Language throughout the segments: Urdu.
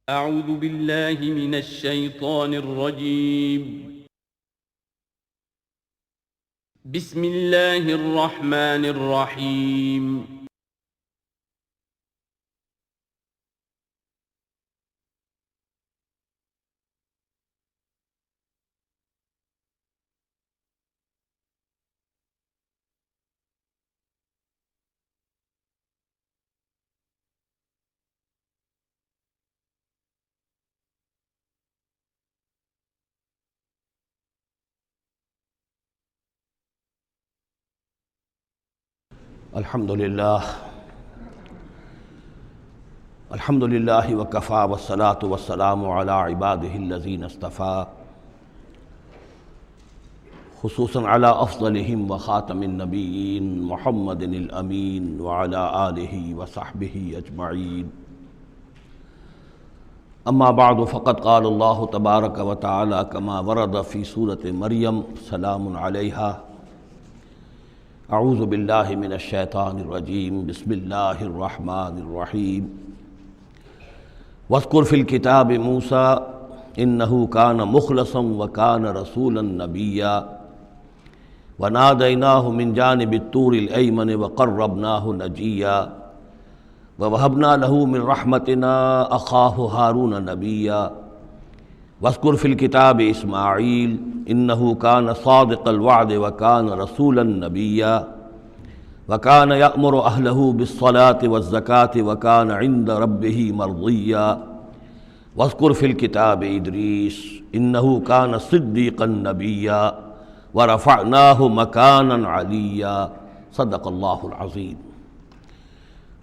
اعوذ باللہ من الشیطان الرجیم بسم اللہ الرحمن الرحیم الحمد للہ وکفیٰ والصلاة والسلام علی عبادہ الذین اصطفیٰ خصوصاً علی افضلہم وخاتم النبیین محمد الامین وعلی آلہ وصحبہ اجمعین اما بعد فقد قال اللہ تبارک وتعالی کما ورد فی سورۃ مریم سلام علیہا اعوذ باللہ من الشیطان الرجیم بسم اللہ الرحمن الرحیم واذکر فی الکتاب موسیٰ انہ کان مخلصا وکان رسولا نبیا ونادیناہ من جانب الطور الایمن وقربناہ نجیا ووہبنا لہ من رحمتنا اخاہ ہارون نبیا واذکر فی الکتاب اسماعیل انہ کان صادق الوعد وکان رسولا نبیا وکان یأمر اہلہ بالصلاة والزکاة وکان عند ربہ مرضیا واذکر فی الکتاب ادریس انہ کان صدیقا نبیا ورفعناہ مکانا علیا صدق اللہ العظیم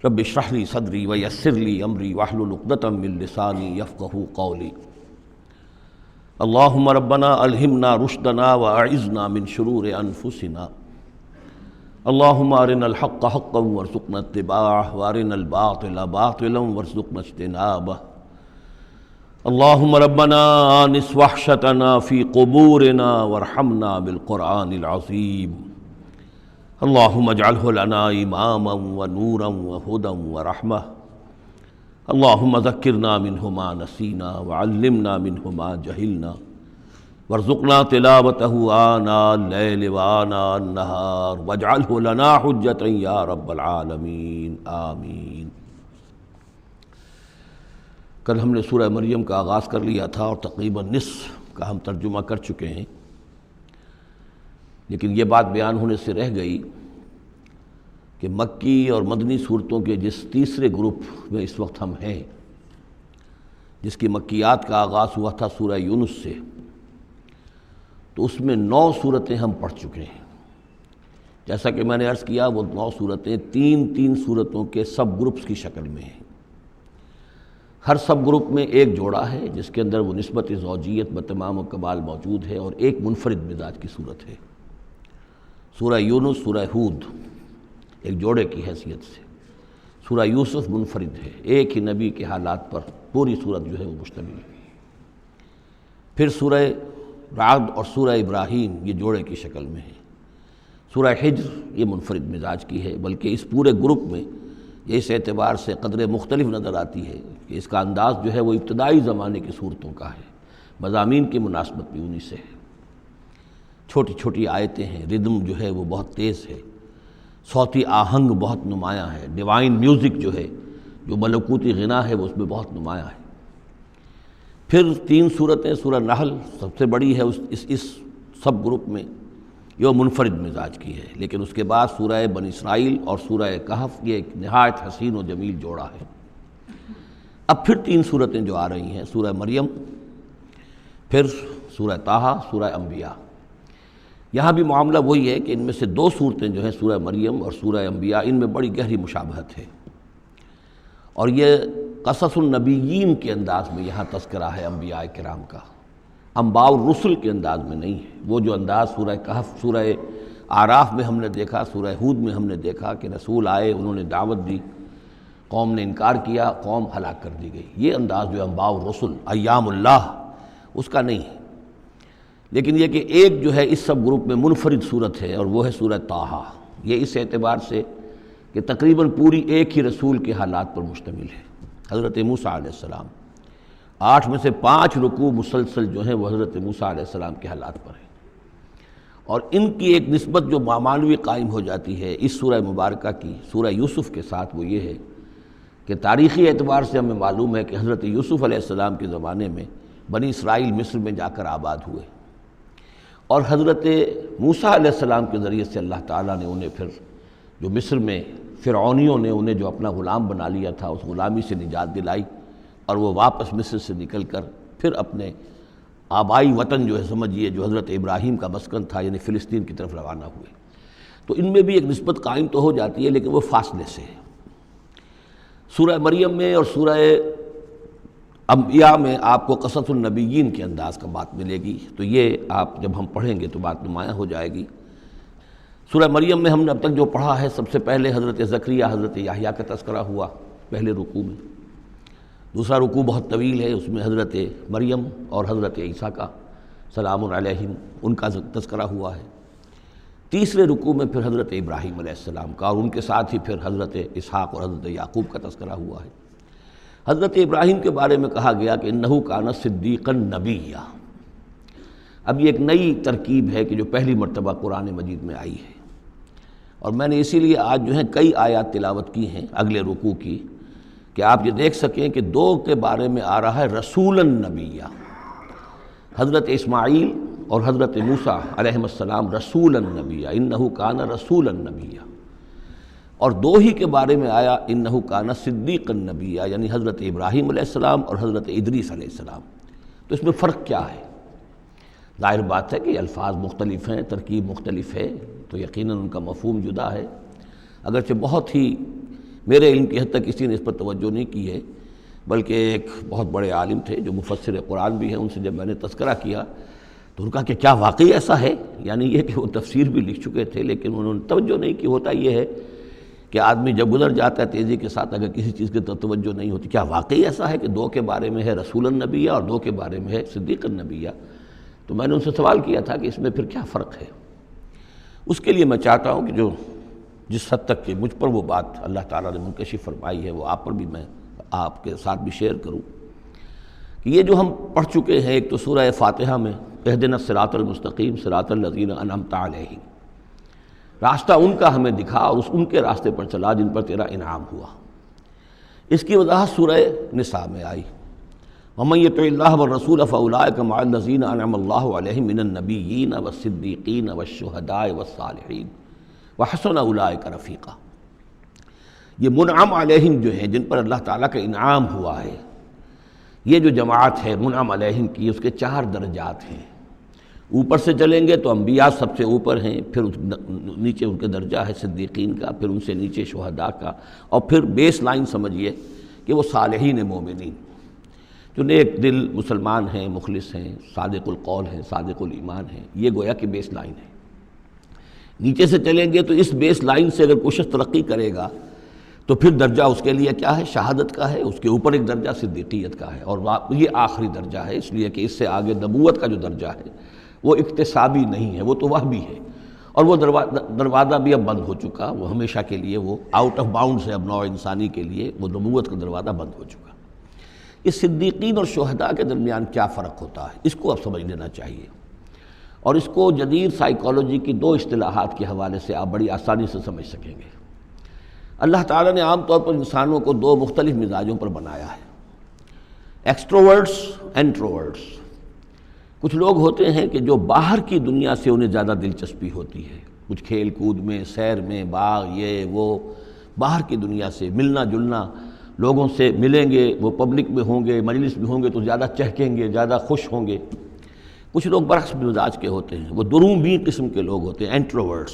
رب اشرح لی صدری ویسر لی امری واحلل عقدۃ من لسانی یفقہوا قولی اللہم ربنا الہمنا رشدنا واعذنا من شرور انفسنا اللہم ارنا الحق حقا وارزقنا اتباعہ وارنا الباطل باطلا وارزقنا اجتنابہ اللہم ربنا آنس وحشتنا فی قبورنا وارحمنا بالقرآن العظیم اللہم اجعلہ لنا اماما ونورا وہدى ورحمہ اللہم ذکرنا منہ ما نسینا وعلمنا منہ ما جہلنا وارزقنا تلاوتہ آناء اللیل وآناء النہار واجعلہ لنا حجتا یا رب العالمین آمین۔ کل ہم نے سورہ مریم کا آغاز کر لیا تھا اور تقریباً نصف کا ہم ترجمہ کر چکے ہیں، لیکن یہ بات بیان ہونے سے رہ گئی کہ مکی اور مدنی صورتوں کے جس تیسرے گروپ میں اس وقت ہم ہیں، جس کی مکیات کا آغاز ہوا تھا سورہ یونس سے، تو اس میں 9 صورتیں ہم پڑھ چکے ہیں۔ جیسا کہ میں نے عرض کیا، وہ 9 صورتیں تین صورتوں کے سب گروپس کی شکل میں ہیں۔ ہر سب گروپ میں ایک جوڑا ہے جس کے اندر وہ نسبت زوجیت بتمام و کمال موجود ہے، اور ایک منفرد مزاج کی صورت ہے۔ سورہ یونس، سورہ ہود ایک جوڑے کی حیثیت سے، سورہ یوسف منفرد ہے، ایک ہی نبی کے حالات پر پوری صورت جو ہے وہ مشتمل ہے۔ پھر سورہ رعد اور سورہ ابراہیم یہ جوڑے کی شکل میں ہے۔ سورہ حجر یہ منفرد مزاج کی ہے، بلکہ اس پورے گروپ میں یہ اس اعتبار سے قدر مختلف نظر آتی ہے کہ اس کا انداز جو ہے وہ ابتدائی زمانے کی صورتوں کا ہے، مضامین کی مناسبت بھی انہی سے ہے۔ چھوٹی چھوٹی آیتیں ہیں، ردم جو ہے وہ بہت تیز ہے، صوتی آہنگ بہت نمایاں ہے، ڈیوائن میوزک جو ہے، جو ملکوتی غنا ہے، وہ اس میں بہت نمایاں ہے۔ پھر 3 صورتیں، سورہ نحل سب سے بڑی ہے اس سب گروپ میں، یہ منفرد مزاج کی ہے، لیکن اس کے بعد سورہ بنی اسرائیل اور سورہ کہف یہ ایک نہایت حسین و جمیل جوڑا ہے۔ اب پھر 3 صورتیں جو آ رہی ہیں، سورہ مریم، پھر سورہ طٰہٰ، سورہ انبیاء۔ یہاں بھی معاملہ وہی ہے کہ ان میں سے 2 صورتیں جو ہیں سورہ مریم اور سورہ انبیاء، ان میں بڑی گہری مشابہت ہے، اور یہ قصص النبیین کے انداز میں یہاں تذکرہ ہے انبیاء کرام کا، انباء الرسل کے انداز میں نہیں ہے۔ وہ جو انداز سورہ کہف، سورہ اعراف میں ہم نے دیکھا، سورہ ہود میں ہم نے دیکھا کہ رسول آئے، انہوں نے دعوت دی، قوم نے انکار کیا، قوم ہلاک کر دی گئی، یہ انداز جو انباء الرسل، ایام اللہ، اس کا نہیں ہے۔ لیکن یہ کہ ایک جو ہے اس سب گروپ میں منفرد صورت ہے، اور وہ ہے سورہ طٰہٰ۔ یہ اس اعتبار سے کہ تقریباً پوری ایک ہی رسول کے حالات پر مشتمل ہے، حضرت موسیٰ علیہ السلام۔ 8 میں سے 5 رکوع مسلسل جو ہیں وہ حضرت موسیٰ علیہ السلام کے حالات پر ہیں، اور ان کی ایک نسبت جو معنوی قائم ہو جاتی ہے اس سورہ مبارکہ کی سورہ یوسف کے ساتھ، وہ یہ ہے کہ تاریخی اعتبار سے ہمیں معلوم ہے کہ حضرت یوسف علیہ السلام کے زمانے میں بنی اسرائیل مصر میں جا کر آباد ہوئے، اور حضرت موسیٰ علیہ السلام کے ذریعے سے اللہ تعالیٰ نے انہیں پھر جو مصر میں فرعونیوں نے انہیں جو اپنا غلام بنا لیا تھا اس غلامی سے نجات دلائی، اور وہ واپس مصر سے نکل کر پھر اپنے آبائی وطن جو ہے سمجھیے جو حضرت ابراہیم کا مسکن تھا یعنی فلسطین کی طرف روانہ ہوئے۔ تو ان میں بھی ایک نسبت قائم تو ہو جاتی ہے لیکن وہ فاصلے سے ہے۔ سورہ مریم میں اور سورہ انبیاء میں آپ کو قصص النبیین کے انداز کا بات ملے گی، تو یہ آپ جب ہم پڑھیں گے تو بات نمایاں ہو جائے گی۔ سورہ مریم میں ہم نے اب تک جو پڑھا ہے، سب سے پہلے حضرت زکریا حضرت یحییٰ کا تذکرہ ہوا پہلے رکوع میں، دوسرا رکوع بہت طویل ہے، اس میں حضرت مریم اور حضرت عیسیٰ کا سلام علیہم ان کا تذکرہ ہوا ہے۔ تیسرے رکوع میں پھر حضرت ابراہیم علیہ السلام کا، اور ان کے ساتھ ہی پھر حضرت اسحاق اور حضرت یعقوب کا تذکرہ ہوا ہے۔ حضرت ابراہیم کے بارے میں کہا گیا کہ انہ کان صدیقا نبیّا۔ اب یہ ایک نئی ترکیب ہے کہ جو پہلی مرتبہ قرآن مجید میں آئی ہے، اور میں نے اسی لیے آج جو ہے کئی آیات تلاوت کی ہیں اگلے رکوع کی، کہ آپ یہ دیکھ سکیں کہ 2 کے بارے میں آ رہا ہے رسولا نبیّا، حضرت اسماعیل اور حضرت موسیٰ علیہ السلام رسولا نبیّا، انہ کان رسولا نبیّا، اور 2 ہی کے بارے میں آیا انہ کان صدیقا نبیّا، یعنی حضرت ابراہیم علیہ السلام اور حضرت ادریس علیہ السلام۔ تو اس میں فرق کیا ہے؟ ظاہر بات ہے کہ الفاظ مختلف ہیں، ترکیب مختلف ہے، تو یقیناً ان کا مفہوم جدا ہے، اگرچہ بہت ہی میرے علم کی حد تک کسی نے اس پر توجہ نہیں کی ہے، بلکہ ایک بہت بڑے عالم تھے جو مفسر قرآن بھی ہیں، ان سے جب میں نے تذکرہ کیا تو ان کا کہ کیا واقعی ایسا ہے؟ یعنی یہ کہ وہ تفسیر بھی لکھ چکے تھے لیکن انہوں نے توجہ نہیں کی۔ ہوتا یہ ہے کہ آدمی جب گزر جاتا ہے تیزی کے ساتھ، اگر کسی چیز کی توجہ نہیں ہوتی، کیا واقعی ایسا ہے کہ 2 کے بارے میں ہے رسول النبیہ اور 2 کے بارے میں ہے صدیق النبیہ؟ تو میں نے ان سے سوال کیا تھا کہ اس میں پھر کیا فرق ہے؟ اس کے لیے میں چاہتا ہوں کہ جو جس حد تک کہ مجھ پر وہ بات اللہ تعالیٰ نے منکشف فرمائی ہے وہ آپ پر بھی میں آپ کے ساتھ بھی شیئر کروں، کہ یہ جو ہم پڑھ چکے ہیں، ایک تو سورہ فاتحہ میں اہدنا الصراط المستقیم صراط الذین انعمت علیہم، راستہ ان کا ہمیں دکھا اور ان کے راستے پر چلا جن پر تیرا انعام ہوا۔ اس کی وضاحت سورہ نساء میں آئی، وَمَن يُطِعِ اللَّهَ وَالرَّسُولَ فَأُولَٰئِكَ مَعَ الَّذِينَ أَنْعَمَ اللَّهُ عَلَيْهِم مِّنَ النَّبِيِّينَ وَالصِّدِّيقِينَ وَالشُّهَدَاءِ وَالصَّالِحِينَ وَحَسُنَ أُولَٰئِكَ رَفِيقًا۔ یہ منعم علیہم جو ہیں، جن پر اللہ تعالیٰ کا انعام ہوا ہے، یہ جو جماعت ہے منعم علیہم کی، اس کے 4 درجات ہیں۔ اوپر سے چلیں گے تو انبیاء سب سے اوپر ہیں، پھر نیچے ان کے درجہ ہے صدیقین کا، پھر ان سے نیچے شہداء کا، اور پھر بیس لائن سمجھیے کہ وہ صالحین مومنین جو نیک دل مسلمان ہیں، مخلص ہیں، صادق القول ہیں، صادق الایمان ہیں، یہ گویا کہ بیس لائن ہے۔ نیچے سے چلیں گے تو اس بیس لائن سے اگر کوئی شخص ترقی کرے گا تو پھر درجہ اس کے لیے کیا ہے؟ شہادت کا ہے، اس کے اوپر ایک درجہ صدیقیت کا ہے، اور یہ آخری درجہ ہے، اس لیے کہ اس سے آگے نبوت کا جو درجہ ہے وہ اکتسابی نہیں ہے، وہ تو وہبی ہے، اور وہ دروازہ بھی اب بند ہو چکا، وہ ہمیشہ کے لیے وہ آؤٹ آف باؤنڈز ہے، اب نوع انسانی کے لیے وہ نبوت کا دروازہ بند ہو چکا۔ اس صدیقین اور شہداء کے درمیان کیا فرق ہوتا ہے، اس کو اب سمجھ لینا چاہیے، اور اس کو جدید سائیکالوجی کی 2 اصطلاحات کے حوالے سے آپ بڑی آسانی سے سمجھ سکیں گے۔ اللہ تعالیٰ نے عام طور پر انسانوں کو 2 مختلف مزاجوں پر بنایا ہے، ایکسٹروورٹس، انٹروورٹس۔ کچھ لوگ ہوتے ہیں کہ جو باہر کی دنیا سے انہیں زیادہ دلچسپی ہوتی ہے، کچھ کھیل کود میں، سیر میں، باغ، یہ وہ، باہر کی دنیا سے ملنا جلنا، لوگوں سے ملیں گے، وہ پبلک میں ہوں گے، مجلس میں ہوں گے تو زیادہ چہکیں گے، زیادہ خوش ہوں گے۔ کچھ لوگ برعکس مزاج کے ہوتے ہیں، وہ دروبین قسم کے لوگ ہوتے ہیں، انٹروورٹس۔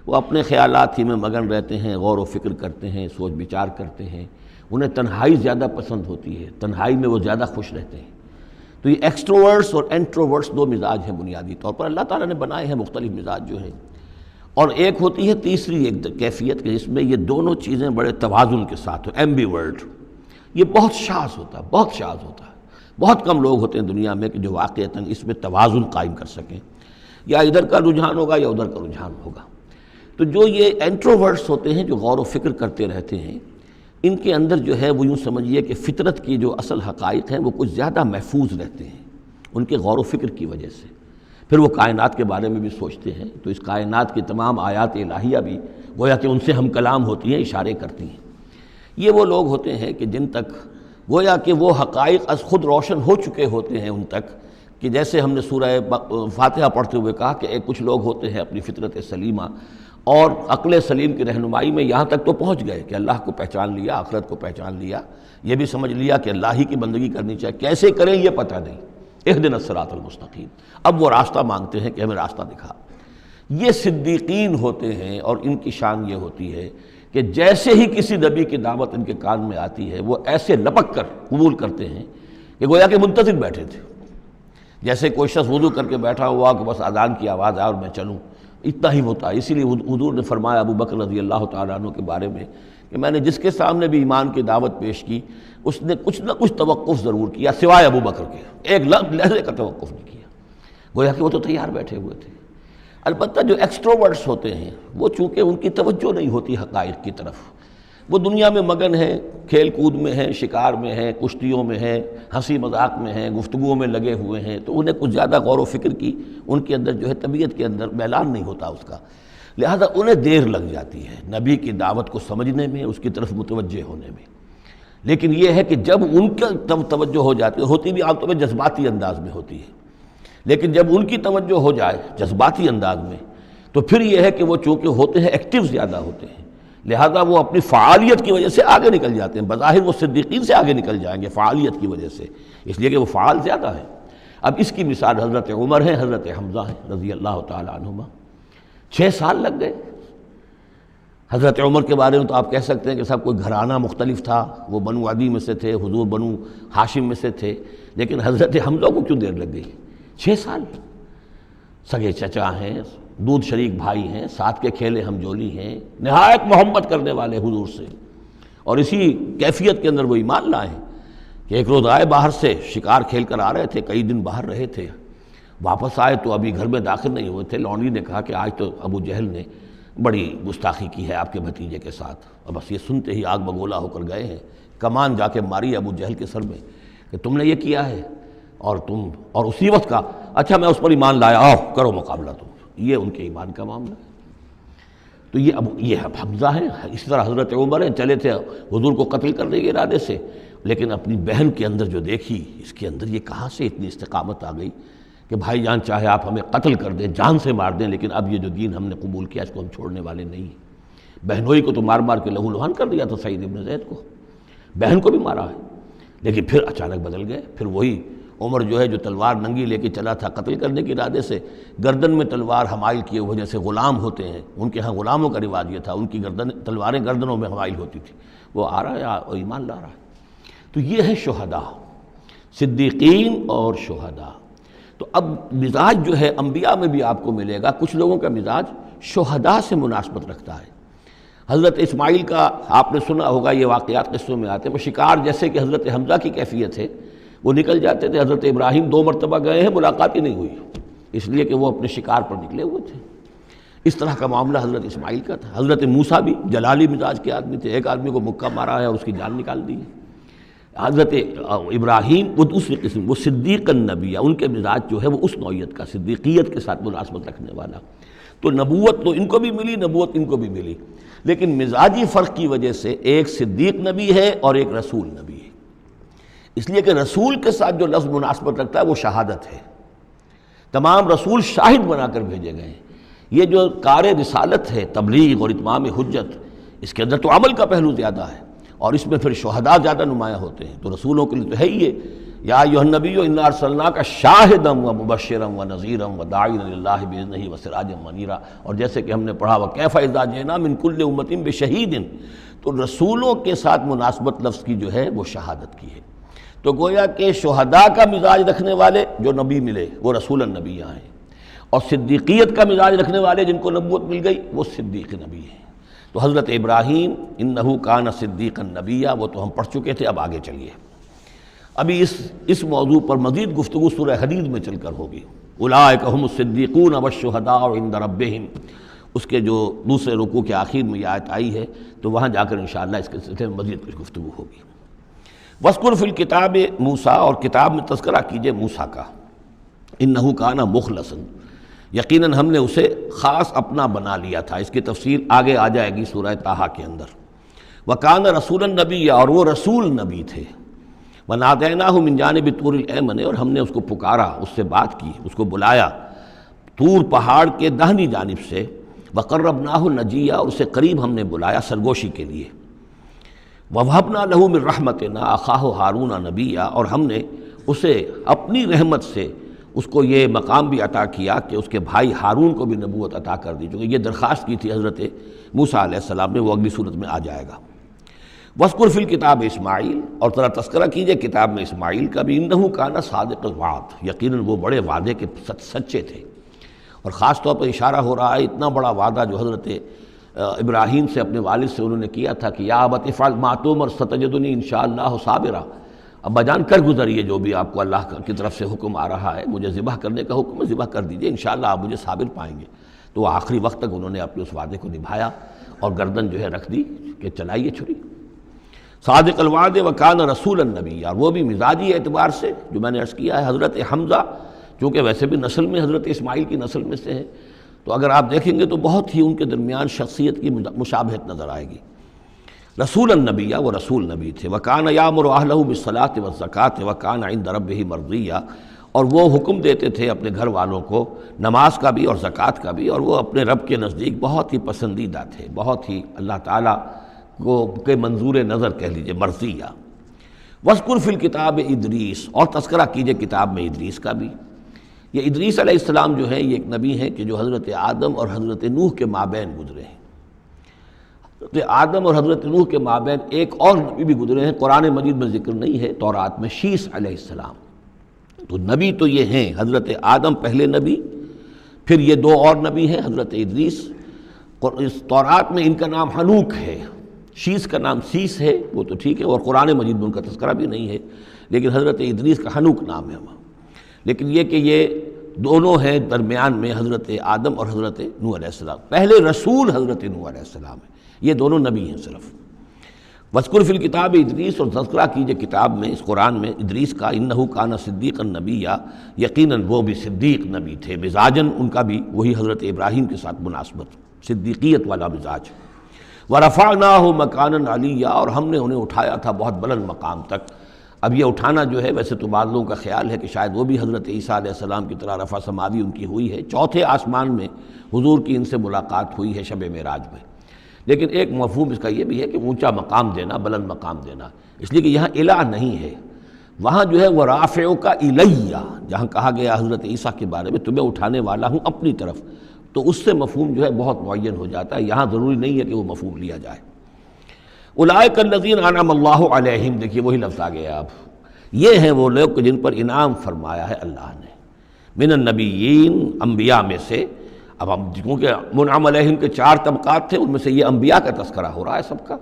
وہ اپنے خیالات ہی میں مگن رہتے ہیں، غور و فکر کرتے ہیں، سوچ بچار کرتے ہیں، انہیں تنہائی زیادہ پسند ہوتی ہے، تنہائی میں وہ زیادہ خوش رہتے ہیں۔ تو یہ ایکسٹروورٹس اور انٹروورٹس 2 مزاج ہیں بنیادی طور پر، اللہ تعالیٰ نے بنائے ہیں مختلف مزاج جو ہیں۔ اور ایک ہوتی ہے تیسری ایک کیفیت کہ جس میں یہ دونوں چیزیں بڑے توازن کے ساتھ ہو، ایمبیورٹ۔ یہ بہت شاذ ہوتا ہے، بہت شاذ ہوتا ہے، بہت کم لوگ ہوتے ہیں دنیا میں کہ جو واقعتاً اس میں توازن قائم کر سکیں، یا ادھر کا رجحان ہوگا یا ادھر کا رجحان ہوگا۔ تو جو یہ انٹروورٹس ہوتے ہیں جو غور و فکر کرتے رہتے ہیں، ان کے اندر جو ہے وہ یوں سمجھیے کہ فطرت کی جو اصل حقائق ہیں وہ کچھ زیادہ محفوظ رہتے ہیں ان کے غور و فکر کی وجہ سے۔ پھر وہ کائنات کے بارے میں بھی سوچتے ہیں تو اس کائنات کی تمام آیات الہیہ بھی گویا کہ ان سے ہم کلام ہوتی ہیں، اشارے کرتی ہیں۔ یہ وہ لوگ ہوتے ہیں کہ جن تک گویا کہ وہ حقائق از خود روشن ہو چکے ہوتے ہیں ان تک، کہ جیسے ہم نے سورہ فاتحہ پڑھتے ہوئے کہا کہ کچھ لوگ ہوتے ہیں اپنی فطرت سلیمہ اور عقل سلیم کی رہنمائی میں یہاں تک تو پہنچ گئے کہ اللہ کو پہچان لیا، آخرت کو پہچان لیا، یہ بھی سمجھ لیا کہ اللہ ہی کی بندگی کرنی چاہیے، کیسے کریں یہ پتہ نہیں، اہدنا الصراط المستقیم، اب وہ راستہ مانگتے ہیں کہ ہمیں راستہ دکھا۔ یہ صدیقین ہوتے ہیں اور ان کی شان یہ ہوتی ہے کہ جیسے ہی کسی نبی کی دعوت ان کے کان میں آتی ہے وہ ایسے لپک کر قبول کرتے ہیں کہ گویا کہ منتظر بیٹھے تھے، جیسے کوئی شخص وضو کر کے بیٹھا ہوا کہ بس اذان کی آواز آئے اور میں چلوں، اتنا ہی ہوتا ہے۔ اسی لیے حضور نے فرمایا ابو بکر رضی اللہ تعالیٰ عنہ کے بارے میں کہ میں نے جس کے سامنے بھی ایمان کی دعوت پیش کی اس نے کچھ نہ کچھ توقف ضرور کیا سوائے ابو بکر کے، ایک لحظے کا توقف نہیں کیا، گویا کہ وہ تو تیار بیٹھے ہوئے تھے۔ البتہ جو ایکسٹروورٹس ہوتے ہیں وہ چونکہ ان کی توجہ نہیں ہوتی حقائق کی طرف، وہ دنیا میں مگن ہیں، کھیل کود میں ہیں، شکار میں ہیں، کشتیوں میں ہیں، ہنسی مذاق میں ہیں، گفتگوؤں میں لگے ہوئے ہیں، تو انہیں کچھ زیادہ غور و فکر کی ان کے اندر جو ہے طبیعت کے اندر میلان نہیں ہوتا اس کا، لہذا انہیں دیر لگ جاتی ہے نبی کی دعوت کو سمجھنے میں، اس کی طرف متوجہ ہونے میں۔ لیکن یہ ہے کہ جب ان کا توجہ ہو جاتی ہے، ہوتی بھی عام طور پہ جذباتی انداز میں ہوتی ہے، لیکن جب ان کی توجہ ہو جائے جذباتی انداز میں تو پھر یہ ہے کہ وہ چونکہ ہوتے ہیں ایکٹیو زیادہ ہوتے ہیں، لہذا وہ اپنی فعالیت کی وجہ سے آگے نکل جاتے ہیں، بظاہر وہ صدیقین سے آگے نکل جائیں گے فعالیت کی وجہ سے، اس لیے کہ وہ فعال زیادہ ہیں۔ اب اس کی مثال حضرت عمر ہیں، حضرت حمزہ ہیں رضی اللہ تعالی عنہما، 6 سال لگ گئے۔ حضرت عمر کے بارے میں تو آپ کہہ سکتے ہیں کہ سب کوئی گھرانہ مختلف تھا، وہ بنو عدی میں سے تھے، حضور بنو ہاشم میں سے تھے، لیکن حضرت حمزہ کو کیوں دیر لگ گئی؟ 6 سال، سگے چچا ہیں، دودھ شریک بھائی ہیں، ساتھ کے کھیلے ہم جولی ہیں، نہایت محبت کرنے والے حضور سے، اور اسی کیفیت کے اندر وہ ایمان لائے کہ ایک روز آئے باہر سے، شکار کھیل کر آ رہے تھے، کئی دن باہر رہے تھے، واپس آئے تو ابھی گھر میں داخل نہیں ہوئے تھے، لونڈی نے کہا کہ آج تو ابو جہل نے بڑی گستاخی کی ہے آپ کے بھتیجے کے ساتھ، اور بس یہ سنتے ہی آگ بگولا ہو کر گئے ہیں، کمان جا کے ماری ابو جہل کے سر میں کہ تم نے یہ کیا ہے، اور اسی وقت کہا اچھا میں اس پر ایمان لایا، آؤ کرو مقابلہ تم۔ یہ ان کے ایمان کا معاملہ ہے۔ تو یہ حمزہ ہیں، اسی طرح حضرت عمر ہیں، چلے تھے حضور کو قتل کرنے کے ارادے سے، لیکن اپنی بہن کے اندر جو دیکھی، اس کے اندر یہ کہاں سے اتنی استقامت آ گئی کہ بھائی جان چاہے آپ ہمیں قتل کر دیں، جان سے مار دیں، لیکن اب یہ جو دین ہم نے قبول کیا اس کو ہم چھوڑنے والے نہیں ہیں۔ بہنوئی کو تو مار مار کے لہو لہان کر دیا تھا سعید ابن زید کو، بہن کو بھی مارا ہے، لیکن پھر اچانک بدل گئے۔ پھر وہی عمر جو ہے جو تلوار ننگی لے کے چلا تھا قتل کرنے کے ارادے سے، گردن میں تلوار حمائل کیے ہوئے، جیسے غلام ہوتے ہیں، ان کے ہاں غلاموں کا رواج یہ تھا، ان کی تلواریں گردنوں میں حمائل ہوتی تھی، وہ آ رہا ہے اور ایمان لا رہا ہے۔ تو یہ ہے شہداء، صدیقین اور شہداء۔ تو اب مزاج جو ہے انبیاء میں بھی آپ کو ملے گا، کچھ لوگوں کا مزاج شہداء سے مناسبت رکھتا ہے۔ حضرت اسماعیل کا آپ نے سنا ہوگا، یہ واقعات قصوں میں آتے ہیں، وہ شکار جیسے کہ حضرت حمزہ کی کیفیت ہے، وہ نکل جاتے تھے۔ حضرت ابراہیم 2 مرتبہ گئے ہیں، ملاقات ہی نہیں ہوئی، اس لیے کہ وہ اپنے شکار پر نکلے ہوئے تھے۔ اس طرح کا معاملہ حضرت اسماعیل کا تھا۔ حضرت موسیٰ بھی جلالی مزاج کے آدمی تھے، ایک آدمی کو مکہ مارا ہے اور اس کی جان نکال دی ہے۔ حضرت ابراہیم وہ دوسری قسم، وہ صدیق النبی، ان کے مزاج جو ہے وہ اس نوعیت کا، صدیقیت کے ساتھ مناسبت رکھنے والا۔ تو نبوت تو ان کو بھی ملی، نبوت ان کو بھی ملی، لیکن مزاجی فرق کی وجہ سے ایک صدیق نبی ہے اور ایک رسول نبی ہے، اس لیے کہ رسول کے ساتھ جو لفظ مناسبت رکھتا ہے وہ شہادت ہے۔ تمام رسول شاہد بنا کر بھیجے گئے ہیں۔ یہ جو کار رسالت ہے، تبلیغ اور اتمام حجت، اس کے اندر تو عمل کا پہلو زیادہ ہے، اور اس میں پھر شہداء زیادہ نمایاں ہوتے ہیں۔ تو رسولوں کے لیے تو ہے ہی یہ، یا ایھا النبی انا ارسلناک شاہدا ومبشرا ونذیرا وداعیا الی اللہ باذنہ وسراجا منیرا، اور جیسے کہ ہم نے پڑھا وکیف اذا جئنا من کل امۃ بشہید، تو رسولوں کے ساتھ مناسبت لفظ کی جو ہے وہ شہادت کی ہے۔ تو گویا کہ شہداء کا مزاج رکھنے والے جو نبی ملے وہ رسول النبیہ ہیں، اور صدیقیت کا مزاج رکھنے والے جن کو نبوت مل گئی وہ صدیق نبی ہیں۔ تو حضرت ابراہیم انہ کان صدیقا نبیہ، وہ تو ہم پڑھ چکے تھے، اب آگے چلیے۔ ابھی اس موضوع پر مزید گفتگو سورہ حدید میں چل کر ہوگی۔ اولئک ھم الصدیقون والشہداء عند ربہم اس کے جو دوسرے رکوع کے آخر میں یہ آیت آئی ہے، تو وہاں جا کر انشاءاللہ اس کے سلسلے میں مزید کچھ گفتگو ہوگی۔ وَاذْكُرْ فِي الْكِتَابِ موسیٰ، اور کتاب میں تذکرہ کیجئے موسیٰ کا، اِنَّهُ كَانَ مُخْلَصًا، یقیناً ہم نے اسے خاص اپنا بنا لیا تھا۔ اس کی تفصیل آگے آ جائے گی سورہ طٰہٰ کے اندر۔ وَكَانَ رَسُولًا نَبِيًّا، اور وہ رسول نبی تھے۔ وَنَادَيْنَاهُ مِن جَانِبِ الطُّورِ الْأَيْمَنِ، اور ہم نے اس کو پکارا، اس سے بات کی، اس کو بلایا طور پہاڑ کے داہنی جانب سے۔ وَقَرَّبْنَاهُ نَجِيًّا، اور اسے قریب ہم نے بلایا سرگوشی کے لیے۔ وَوَهَبْنَا لَهُ مِن رَحْمَتِنَا أَخَاهُ هَارُونَ نَبِيًّا، اور ہم نے اسے اپنی رحمت سے اس کو یہ مقام بھی عطا کیا کہ اس کے بھائی ہارون کو بھی نبوت عطا کر دی، چونکہ یہ درخواست کی تھی حضرت موسیٰ علیہ السلام نے، وہ اگلی صورت میں آ جائے گا۔ وَاذْكُرْ فِي الْكِتَابِ اسماعیل، اور ذرا تذکرہ کیجئے کتاب میں اسماعیل کا بھی، اِنَّهُ كَانَ صَادِقَ الْوَعْدِ، یقیناً وہ بڑے وعدے کے سچے تھے۔ اور خاص طور پر اشارہ ہو رہا ہے اتنا بڑا وعدہ جو حضرت ابراہیم سے اپنے والد سے انہوں نے کیا تھا کہ یا ابت افعل ما تؤمر ستجدنی ان شاء اللہ صابرا، ابا جان کر گزریے جو بھی آپ کو اللہ کی طرف سے حکم آ رہا ہے، مجھے ذبح کرنے کا حکم ہے، ذبح کر دیجئے، انشاءاللہ آپ مجھے صابر پائیں گے۔ تو آخری وقت تک انہوں نے اپنے اس وعدے کو نبھایا اور گردن جو ہے رکھ دی کہ چلائیے چھری۔ صادق الوعد وکان رسول النبی، اور وہ بھی مزاجی اعتبار سے جو میں نے عرض کیا ہے، حضرت حمزہ چونکہ ویسے بھی نسل میں حضرت اسماعیل کی نسل میں سے ہیں، تو اگر آپ دیکھیں گے تو بہت ہی ان کے درمیان شخصیت کی مشابہت نظر آئے گی۔ رسول النبی، وہ رسول نبی تھے۔ وَكَانَ يَأْمُرُ أَهْلَهُ بِالصَّلَاةِ وَالزَّكَاةِ وَكَانَ عِندَ رَبِّهِ مَرْضِيًّا، اور وہ حکم دیتے تھے اپنے گھر والوں کو نماز کا بھی اور زکوٰۃ کا بھی، اور وہ اپنے رب کے نزدیک بہت ہی پسندیدہ تھے، بہت ہی اللہ تعالیٰ کو کے منظور نظر کہہ لیجئے، مرضیہ۔ وَاذْكُرْ فِي الْكِتَابِ ادریس، اور تذکرہ کیجئے کتاب میں ادریس کا بھی۔ یہ ادریس علیہ السلام جو ہیں، یہ ایک نبی ہیں کہ جو حضرت آدم اور حضرت نوح کے مابین گزرے ہیں۔ حضرت آدم اور حضرت نوح کے مابین ایک اور نبی بھی گزرے ہیں، قرآن مجید میں ذکر نہیں ہے، تورات میں، شیس علیہ السلام۔ تو نبی تو یہ ہیں، حضرت آدم پہلے نبی، پھر یہ دو اور نبی ہیں، حضرت ادریس۔ اس تورات میں ان کا نام حنوک ہے، شیس کا نام سیس ہے، وہ تو ٹھیک ہے، اور قرآن مجید میں ان کا تذکرہ بھی نہیں ہے، لیکن حضرت ادریس کا حنوک نام ہے وہاں۔ لیکن یہ کہ یہ دونوں ہیں درمیان میں حضرت آدم اور حضرت نوح علیہ السلام، پہلے رسول حضرت نوح علیہ السلام ہے، یہ دونوں نبی ہیں صرف۔ وَاذْكُرْ فِي الْكِتَابِ ادریس، اور تذکرہ کیجئے کتاب میں، اس قرآن میں، ادریس کا، اِنَّهُ كَانَ صِدِّيقًا نَبِيًّا، یقیناً وہ بھی صدیق نبی تھے، مزاجاً ان کا بھی وہی حضرت ابراہیم کے ساتھ مناسبت، صدیقیت والا مزاج۔ وَرَفَعْنَاهُ مَكَانًا عَلِيًّا، اور ہم نے انہیں اٹھایا تھا بہت بلند مقام تک۔ اب یہ اٹھانا جو ہے، ویسے تو بعض لوگوں کا خیال ہے کہ شاید وہ بھی حضرت عیسیٰ علیہ السلام کی طرح رفع سماوی ان کی ہوئی ہے، چوتھے آسمان میں حضور کی ان سے ملاقات ہوئی ہے شب معراج میں۔ لیکن ایک مفہوم اس کا یہ بھی ہے کہ اونچا مقام دینا، بلند مقام دینا، اس لیے کہ یہاں الہ نہیں ہے، وہاں جو ہے وہ رافعک الیہ، جہاں کہا گیا حضرت عیسیٰ کے بارے میں تمہیں اٹھانے والا ہوں اپنی طرف، تو اس سے مفہوم جو ہے بہت معین ہو جاتا ہے، یہاں ضروری نہیں ہے کہ وہ مفہوم لیا جائے۔ اولئک الذین انعم اللہ علیہم، دیکھیے وہی لفظ آ گیا اب، یہ ہیں وہ لوگ جن پر انعام فرمایا ہے اللہ نے، من النبیین، انبیاء میں سے۔ اب ہم کیونکہ منعم علیہم کے 4 طبقات تھے، ان میں سے یہ انبیاء کا تذکرہ ہو رہا ہے سب کا،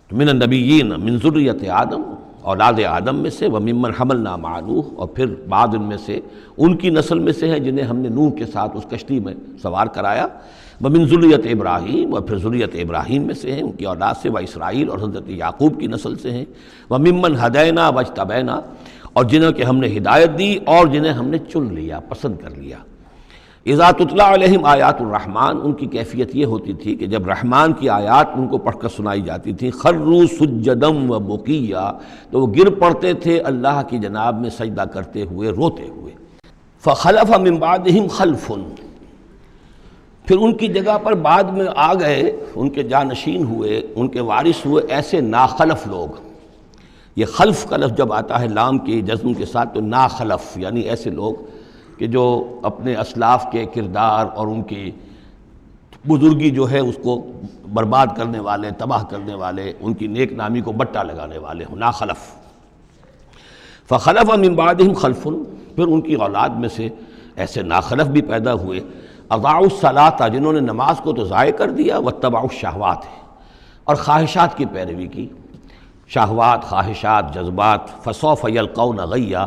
تو من النبیین من ذریۃ آدم، اولاد آدم میں سے، وممن حملنا مع نوح، اور پھر بعد ان میں سے ان کی نسل میں سے ہیں جنہیں ہم نے نوح کے ساتھ اس کشتی میں سوار کرایا، ومن ذریۃ ابراہیم، اور پھر ذریۃ ابراہیم میں سے ہیں، ان کی اولاد سے، و اسرائیل، اور حضرت یعقوب کی نسل سے ہیں، وممن ہدینا واجتبینا، اور جنہیں کہ ہم نے ہدایت دی اور جنہیں ہم نے چن لیا، پسند کر لیا۔ اذا تتلیٰ علیہم آیات الرحمن، ان کی کیفیت یہ ہوتی تھی کہ جب رحمان کی آیات ان کو پڑھ کر سنائی جاتی تھیں، خروا سجدا و بکیا، تو وہ گر پڑتے تھے اللہ کی جناب میں سجدہ کرتے ہوئے، روتے ہوئے۔ فخلف من بعدہم خلف، پھر ان کی جگہ پر بعد میں آ گئے، ان کے جانشین ہوئے، ان کے وارث ہوئے ایسے ناخلف لوگ۔ یہ خلف کا لفظ جب آتا ہے لام کے جزم کے ساتھ، تو ناخلف یعنی ایسے لوگ کہ جو اپنے اسلاف کے کردار اور ان کی بزرگی جو ہے اس کو برباد کرنے والے، تباہ کرنے والے، ان کی نیک نامی کو بٹا لگانے والے ہوں، ناخلف۔ فخلف من بعدہم خلف، پھر ان کی اولاد میں سے ایسے ناخلف بھی پیدا ہوئے، اضاعوا الصلاۃ، جنہوں نے نماز کو تو ضائع کر دیا، واتبعوا الشہوات، اور خواہشات کی پیروی کی، شہوات، خواہشات، جذبات، فسوف یلقون غیا،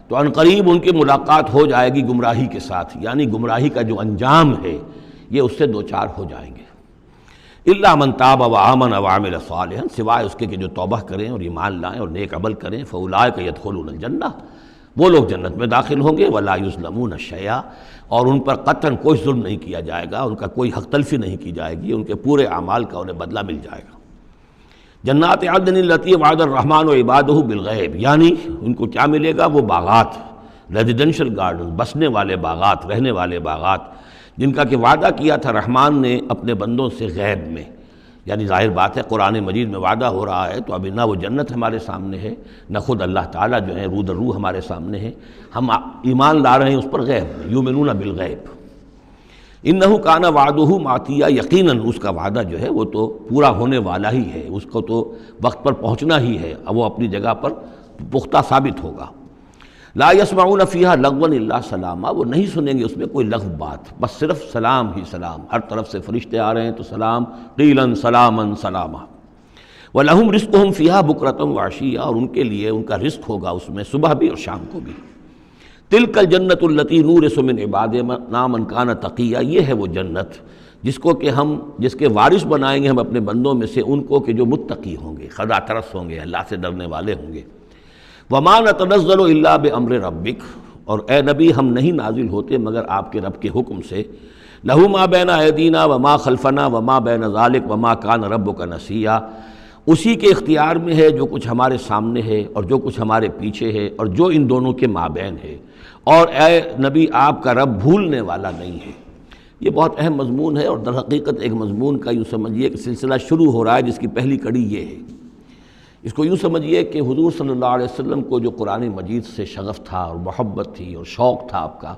تو عنقریب ان کی ملاقات ہو جائے گی گمراہی کے ساتھ، یعنی گمراہی کا جو انجام ہے یہ اس سے دوچار ہو جائیں گے۔ الا من تاب وآمن وعمل صالحا، سوائے اس کے کہ جو توبہ کریں اور ایمان لائیں اور نیک عمل کریں، فاولئک يدخلون الجنہ، وہ لوگ جنت میں داخل ہوں گے، ولا یظلمون شیئا، اور ان پر قطعاً کوئی ظلم نہیں کیا جائے گا، ان کا کوئی حق تلفی نہیں کی جائے گی، ان کے پورے اعمال کا انہیں بدلہ مل جائے گا۔ جنات عدن التی وعد الرحمن وعبادہ بالغیب، یعنی ان کو کیا ملے گا؟ وہ باغات، ریزیڈینشل گارڈن، بسنے والے باغات، رہنے والے باغات، جن کا کہ وعدہ کیا تھا رحمان نے اپنے بندوں سے غیب میں۔ یعنی ظاہر بات ہے قرآن مجید میں وعدہ ہو رہا ہے تو ابھی نہ وہ جنت ہمارے سامنے ہے، نہ خود اللہ تعالیٰ جو ہے روح در روح ہمارے سامنے ہے، ہم ایمان لا رہے ہیں اس پر غیب میں، یؤمنون بالغیب۔ انہ کان وعدہ ماتیا، یقیناً اس کا وعدہ جو ہے وہ تو پورا ہونے والا ہی ہے، اس کو تو وقت پر پہنچنا ہی ہے، اب وہ اپنی جگہ پر پختہ ثابت ہوگا۔ لا یسمعون فیہا لغوا الا سلاما، وہ نہیں سنیں گے اس میں کوئی لغو بات، بس صرف سلام ہی سلام، ہر طرف سے فرشتے آ رہے ہیں تو سلام، قیلا سلاما سلاما۔ وَلَهُمْ رِزْقُهُمْ فِيهَا بُكْرَةً وَعَشِيًّا، اور ان کے لیے ان کا رزق ہوگا اس میں صبح بھی اور شام کو بھی۔ تِلْكَ الْجَنَّةُ الَّتِي نُورِثُ مِنْ عِبَادِنَا مَنْ كَانَ تَقِيًّا، یہ ہے وہ جنت جس کے وارث بنائیں گے ہم اپنے بندوں میں سے ان کو کہ جو متقی ہوں گے، خدا ترس ہوں گے، اللہ سے ڈرنے والے ہوں گے۔ وَمَا نَتَنَزَّلُ إِلَّا بِأَمْرِ رَبِّكَ، اور اے نبی ہم نہیں نازل ہوتے مگر آپ کے رب کے حکم سے۔ لَهُ مَا بَيْنَ أَيْدِينَا وَمَا خَلْفَنَا وَمَا بَيْنَ ذَلِكَ وَمَا كَانَ رَبُّكَ نَسِيًّا، اسی کے اختیار میں ہے جو کچھ ہمارے سامنے ہے اور جو کچھ ہمارے پیچھے ہے اور جو ان دونوں کے مابین ہے، اور اے نبی آپ کا رب بھولنے والا نہیں ہے۔ یہ بہت اہم مضمون ہے، اور در حقیقت ایک مضمون کا یوں سمجھیے کہ سلسلہ شروع ہو رہا ہے جس کی پہلی کڑی یہ ہے۔ اس کو یوں سمجھیے کہ حضور صلی اللہ علیہ وسلم کو جو قرآن مجید سے شغف تھا اور محبت تھی اور شوق تھا آپ کا،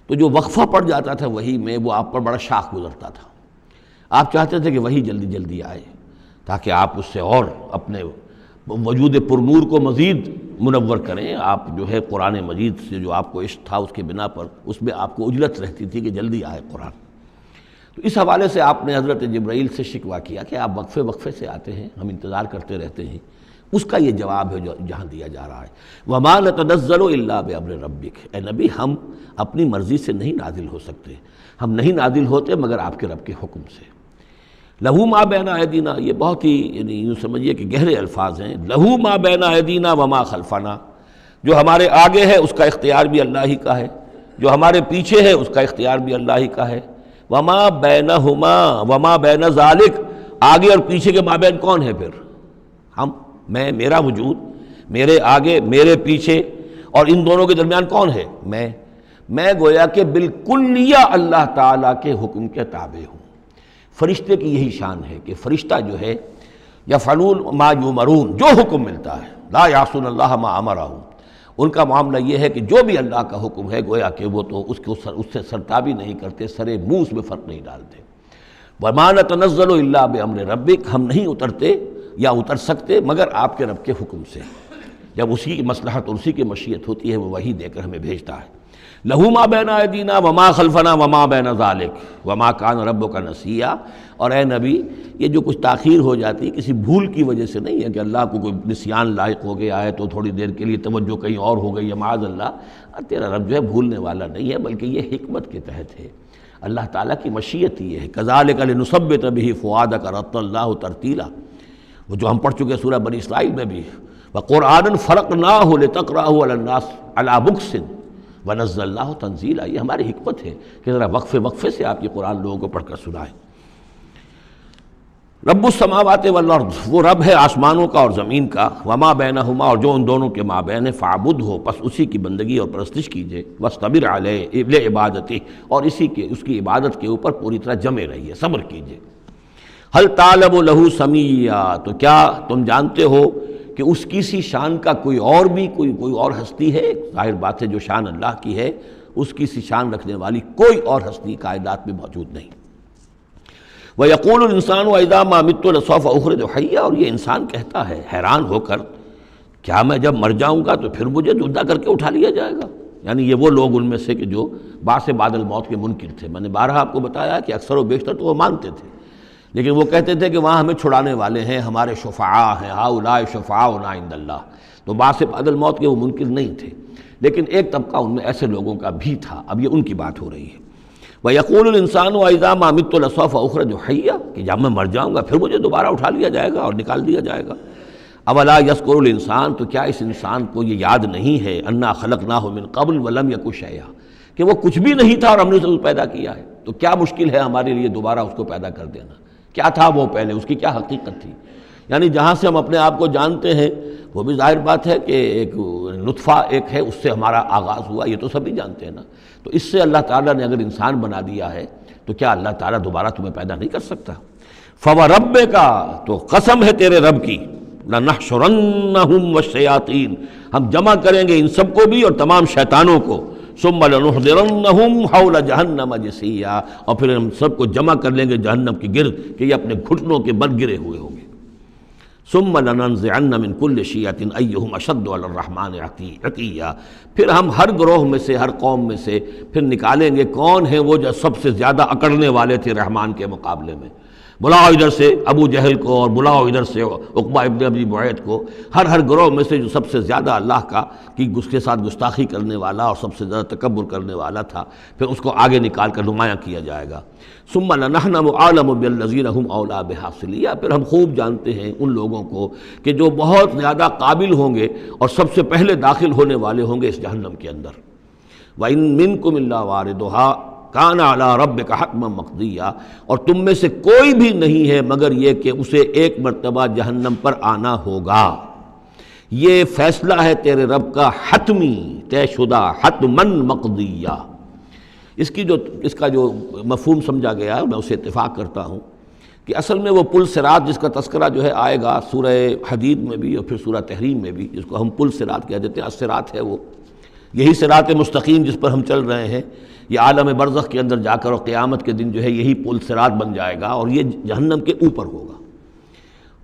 تو جو وقفہ پڑ جاتا تھا وہی میں، وہ آپ پر بڑا شاخ گزرتا تھا۔ آپ چاہتے تھے کہ وہی جلدی جلدی آئے تاکہ آپ اس سے اور اپنے وجود پرنور کو مزید منور کریں۔ آپ جو ہے قرآن مجید سے جو آپ کو عشق تھا اس کے بنا پر اس میں آپ کو اجلت رہتی تھی کہ جلدی آئے قرآن۔ تو اس حوالے سے آپ نے حضرت جبرائیل سے شکوہ کیا کہ آپ وقفے وقفے سے آتے ہیں، ہم انتظار کرتے رہتے ہیں۔ اس کا یہ جواب ہے جو جہاں دیا جا رہا ہے، وَمَا نَتَنَزَّلُ إِلَّا بِأَمْرِ رَبِّكَ، اے نبی ہم اپنی مرضی سے نہیں نازل ہو سکتے، ہم نہیں نازل ہوتے مگر آپ کے رب کے حکم سے۔ لَهُ مَا بَيْنَ أَيْدِينَا، یہ بہت ہی یعنی یوں سمجھیے کہ گہرے الفاظ ہیں۔ لَهُ مَا بَيْنَ أَيْدِينَا وَمَا خَلْفَنَا، جو ہمارے آگے ہے اس کا اختیار بھی اللہ ہی کا ہے، جو ہمارے پیچھے ہے اس کا اختیار بھی اللہ ہی کا ہے۔ وَمَا بَيْنَهُمَا وَمَا بَيْنَ ذَلِكَ، آگے اور پیچھے کے مابین کون ہے پھر؟ ہم، میں، میرا وجود، میرے آگے میرے پیچھے، اور ان دونوں کے درمیان کون ہے؟ میں گویا کہ بالکلیہ اللہ تعالیٰ کے حکم کے تابع ہوں۔ فرشتے کی یہی شان ہے کہ فرشتہ جو ہے یفعلون ما یؤمرون، جو حکم ملتا ہے، لا یعصون اللہ ما امرہم، ان کا معاملہ یہ ہے کہ جو بھی اللہ کا حکم ہے گویا کہ وہ تو اس سے سرتابی نہیں کرتے، سرے منہ اس میں فرق نہیں ڈالتے۔ وَمَا نَتَنَزَّلُ إِلَّا بِأَمْرِ رَبِّكَ، ہم نہیں اترتے یا اتر سکتے مگر آپ کے رب کے حکم سے، جب اسی کی مصلحت اور اسی کی مشیت ہوتی ہے وہ وحی دے کر ہمیں بھیجتا ہے۔ لَهُ مَا بَيْنَ أَيْدِينَا وَمَا خَلْفَنَا وَمَا بَيْنَ ذَلِكَ وَمَا كَانَ رَبُّكَ نَسِيًّا، اور اے نبی یہ جو کچھ تاخیر ہو جاتی کسی بھول کی وجہ سے نہیں ہے کہ اللہ کو کوئی نسیان لاحق ہو گیا ہے تو تھوڑی دیر کے لیے توجہ کہیں اور ہو گئی ہے، معاذ اللہ، تیرا رب جو ہے بھولنے والا نہیں ہے بلکہ یہ حکمت کے تحت ہے، اللہ تعالیٰ کی مشیت یہ ہے۔ كَذَلِكَ لِنُثَبِّتَ بِهِ فُؤَادَكَ رَتَّلَ اللَّهُ تَرْتِيلًا، وہ جو ہم پڑھ چکے سورہ بنی اسرائیل میں بھی، وَقُرْآنًا فَرَقْنَاهُ لِتَقْرَأَهُ عَلَى النَّاسِ عَلَى مُكْثٍ وَنَزَّلْنَاهُ تَنزِيلًا، یہ ہماری حکمت ہے کہ ذرا وقفے سے آپ یہ قرآن لوگوں کو پڑھ کر سنائیں۔ رب السماوات والارض، وہ رب ہے آسمانوں کا اور زمین کا، وما بینہما، اور جو ان دونوں کے مابین ہے، فاعبدہ، پس اسی کی بندگی اور پرستش کیجیے، واصطبر علیہ لعبادتہ، اور اس کی عبادت کے اوپر پوری طرح جمے رہیے، صبر کیجیے۔ ہل تعلم لہ سمیہ، تو کیا تم جانتے ہو کہ اس کی سی شان کا کوئی اور ہستی ہے؟ ظاہر بات ہے جو شان اللہ کی ہے اس کی سی شان رکھنے والی کوئی اور ہستی کائنات میں موجود نہیں۔ وَيَقُولُ الْإِنسَانُ وَإِذَا مَا مِتُّ لَسَوْفَ أُخْرَجُ حَيًّا، اور یہ انسان کہتا ہے حیران ہو کر، کیا میں جب مر جاؤں گا تو پھر مجھے زندہ کر کے اٹھا لیا جائے گا؟ یعنی یہ وہ لوگ ان میں سے کہ جو بعث بعد الموت کے منکر تھے۔ میں نے بارہا آپ کو بتایا کہ اکثر و بیشتر تو وہ مانتے تھے، لیکن وہ کہتے تھے کہ وہاں ہمیں چھڑانے والے ہیں، ہمارے شفعاء ہیں، ہؤلاء شفعاؤنا عند اللہ، تو بعث بعد الموت کے وہ منکر نہیں تھے، لیکن ایک طبقہ ان میں ایسے لوگوں کا بھی تھا۔ اب یہ ان کی بات ہو رہی ہے۔ وَيَقُولُ الْإِنسَانُ وَإِذَا مَا مِتُّ لَسَوْفَ أُخْرَجُ حَيًّا، کہ جب میں مر جاؤں گا پھر مجھے دوبارہ اٹھا لیا جائے گا اور نکال دیا جائے گا۔ اولا یذکر الانسان، تو کیا اس انسان کو یہ یاد نہیں ہے انا خلقناہ من قبل ولم یک شیئا، کہ وہ کچھ بھی نہیں تھا اور ہم نے اسے پیدا کیا ہے، تو کیا مشکل ہے ہمارے لیے دوبارہ اس کو پیدا کر دینا؟ کیا تھا وہ پہلے، اس کی کیا حقیقت تھی؟ یعنی جہاں سے ہم اپنے آپ کو جانتے ہیں وہ بھی ظاہر بات ہے کہ ایک نطفہ ایک ہے، اس سے ہمارا آغاز ہوا، یہ تو سبھی جانتے ہیں نا۔ تو اس سے اللہ تعالیٰ نے اگر انسان بنا دیا ہے تو کیا اللہ تعالیٰ دوبارہ تمہیں پیدا نہیں کر سکتا؟ فَوَرَبِّكَ، تو قسم ہے تیرے رب کی، لَنَحْشُرَنَّهُمْ وَالشَّيَاطِينَ، ہم جمع کریں گے ان سب کو بھی اور تمام شیطانوں کو، ثُمَّ لَنُحْضِرَنَّهُمْ حَوْلَ جَهَنَّمَ جِثِيًّا، اور پھر ہم سب کو جمع کر لیں گے جہنم کے گرد کہ یہ اپنے گھٹنوں کے بل گرے ہوئے ہوں گے۔ ثُمَّ لَنَنزِعَنَّ مِن كُلِّ شِيَّةٍ أَيُّهُمْ أَشَدُّ عَلَى الرَّحْمَنِ عِتِيًّا، پھر ہم ہر گروہ میں سے، ہر قوم میں سے پھر نکالیں گے کون ہیں وہ جو سب سے زیادہ اکڑنے والے تھے رحمان کے مقابلے میں۔ بلاؤ ادھر سے ابو جہل کو اور بلاؤ ادھر سے عقبہ ابن ابی معیط کو، ہر گروہ میں سے جو سب سے زیادہ اللہ کا کی اس کے ساتھ گستاخی کرنے والا اور سب سے زیادہ تکبر کرنے والا تھا، پھر اس کو آگے نکال کر نمایاں کیا جائے گا۔ ثم لنحن اعلم بالذین هم اولی بحاصلیہ، پھر ہم خوب جانتے ہیں ان لوگوں کو کہ جو بہت زیادہ قابل ہوں گے اور سب سے پہلے داخل ہونے والے ہوں گے اس جہنم کے اندر۔ وَإِن مِّنكُمْ إِلَّا وَارِدُهَا کان علی ربک حتما مقضیا، اور تم میں سے کوئی بھی نہیں ہے مگر یہ کہ اسے ایک مرتبہ جہنم پر آنا ہوگا۔ یہ فیصلہ ہے تیرے رب کا حتمی، طے شدہ، حتماً مقضیہ۔ اس کا جو مفہوم سمجھا گیا ہے میں اسے اتفاق کرتا ہوں کہ اصل میں وہ پل صراط جس کا تذکرہ جو ہے آئے گا سورہ حدید میں بھی اور پھر سورہ تحریم میں بھی، جس کو ہم پل صراط کہہ دیتے ہیں، الصراط ہے وہ، یہی صراط مستقیم جس پر ہم چل رہے ہیں، یہ عالم برزخ کے اندر جا کر اور قیامت کے دن جو ہے یہی پل صراط بن جائے گا اور یہ جہنم کے اوپر ہوگا۔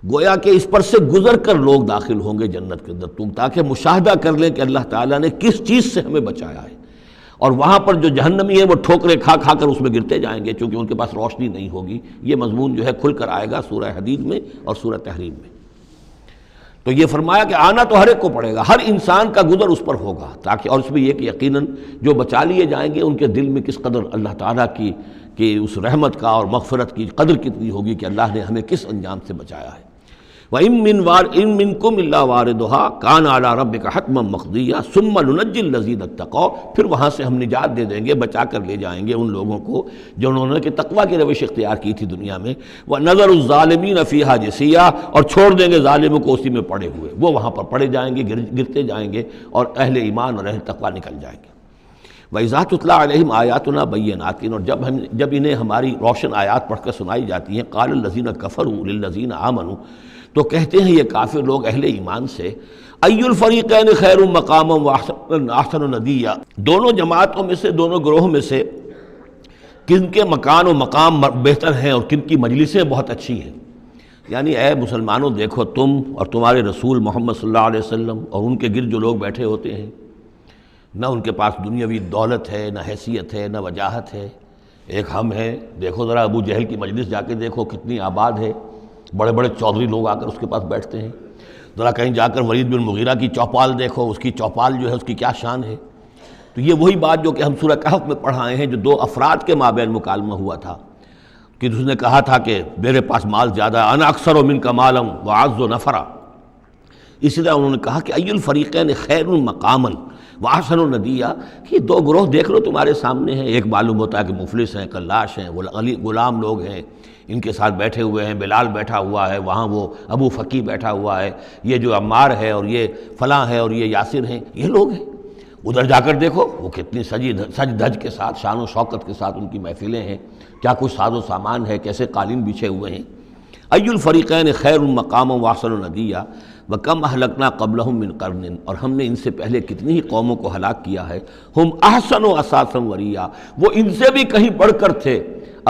گویا کہ اس پر سے گزر کر لوگ داخل ہوں گے جنت کے اندر، تاکہ مشاہدہ کر لیں کہ اللہ تعالیٰ نے کس چیز سے ہمیں بچایا ہے، اور وہاں پر جو جہنمی ہے وہ ٹھوکریں کھا کھا کر اس میں گرتے جائیں گے کیونکہ ان کے پاس روشنی نہیں ہوگی۔ یہ مضمون جو ہے کھل کر آئے گا سورہ حدید میں اور سورہ تحریم میں۔ تو یہ فرمایا کہ آنا تو ہر ایک کو پڑے گا، ہر انسان کا گزر اس پر ہوگا، تاکہ اور اس میں یہ کہ یقیناً جو بچا لیے جائیں گے ان کے دل میں کس قدر اللہ تعالیٰ کی کہ اس رحمت کا اور مغفرت کی قدر کتنی ہوگی کہ اللہ نے ہمیں کس انجام سے بچایا ہے۔ وَإِن مِّنكُمْ إِلَّا وَارِدُهَا كَانَ عَلَى رَبِّكَ حَتْمًا مَقْضِيًّا ثُمَّ نُنَجِّي الَّذِينَ اتَّقَوْا، پھر وہاں سے ہم نجات دے دیں گے، بچا کر لے جائیں گے ان لوگوں کو جنہوں نے کہ تقویٰ کی روش اختیار کی تھی دنیا میں، وَنَذَرُ الظَّالِمِينَ فِيهَا جِثِيًّا، اور چھوڑ دیں گے ظالموں کو اسی میں پڑے ہوئے، وہ وہاں پر پڑے جائیں گے، گرتے جائیں گے اور اہل ایمان اور اہل تقویٰ نکل جائیں گے۔ وَإِذَا تُتْلَىٰ عَلَيْهِمْ آيَاتُنَا بَيِّنَاتٍ، اور جب انہیں ہماری روشن آیات پڑھ کر سنائی جاتی ہیں، قَالَ الَّذِينَ كَفَرُوا لِلَّذِينَ آمَنُوا، تو کہتے ہیں یہ کافر لوگ اہل ایمان سے، اَيُّ الْفَرِيقَيْنِ خَيْرٌ مَقَامًا وَأَحْسَنُ نَدِيًّا، دونوں جماعتوں میں سے، دونوں گروہ میں سے کن کے مکان و مقام بہتر ہیں اور کن کی مجلسیں بہت اچھی ہیں۔ یعنی اے مسلمانوں دیکھو، تم اور تمہارے رسول محمد صلی اللہ علیہ وسلم اور ان کے گرد جو لوگ بیٹھے ہوتے ہیں، نہ ان کے پاس دنیاوی دولت ہے، نہ حیثیت ہے، نہ وجاہت ہے، ایک ہم ہیں۔ دیکھو ذرا ابو جہل کی مجلس جا کے دیکھو کتنی آباد ہے، بڑے بڑے چودھری لوگ آ کر اس کے پاس بیٹھتے ہیں۔ ذرا کہیں جا کر ولید بن مغیرہ کی چوپال دیکھو، اس کی چوپال جو ہے اس کی کیا شان ہے۔ تو یہ وہی بات جو کہ ہم سورہ کہف میں پڑھائے ہیں، جو دو افراد کے مابین مکالمہ ہوا تھا کہ اس نے کہا تھا کہ میرے پاس مال زیادہ، انا اکثر منک مالا واعز نفرا۔ اسی طرح انہوں نے کہا کہ ای الفریقین خیر مقاما واحسن ندیا، کہ دو گروہ دیکھ لو تمہارے سامنے ہیں، ایک معلوم ہوتا ہے کہ مفلس ہیں، کلاش ہیں، غلام لوگ ہیں، ان کے ساتھ بیٹھے ہوئے ہیں، بلال بیٹھا ہوا ہے، وہاں وہ ابو فقی بیٹھا ہوا ہے، یہ جو عمار ہے اور یہ فلاں ہے اور یہ یاسر ہیں، یہ لوگ ہیں۔ ادھر جا کر دیکھو وہ کتنی سج دھج کے ساتھ، شان و شوکت کے ساتھ ان کی محفلیں ہیں، کیا کچھ ساز و سامان ہے، کیسے قالین بچھے ہوئے ہیں۔ ای الفریقین خیر مقاما واحسن ندیا وکم اہلکنا قبلہم من قرن، اور ہم نے ان سے پہلے کتنی ہی قوموں کو ہلاک کیا ہے، ہم احسن و اساسا وریا، وہ ان سے بھی کہیں بڑھ کر تھے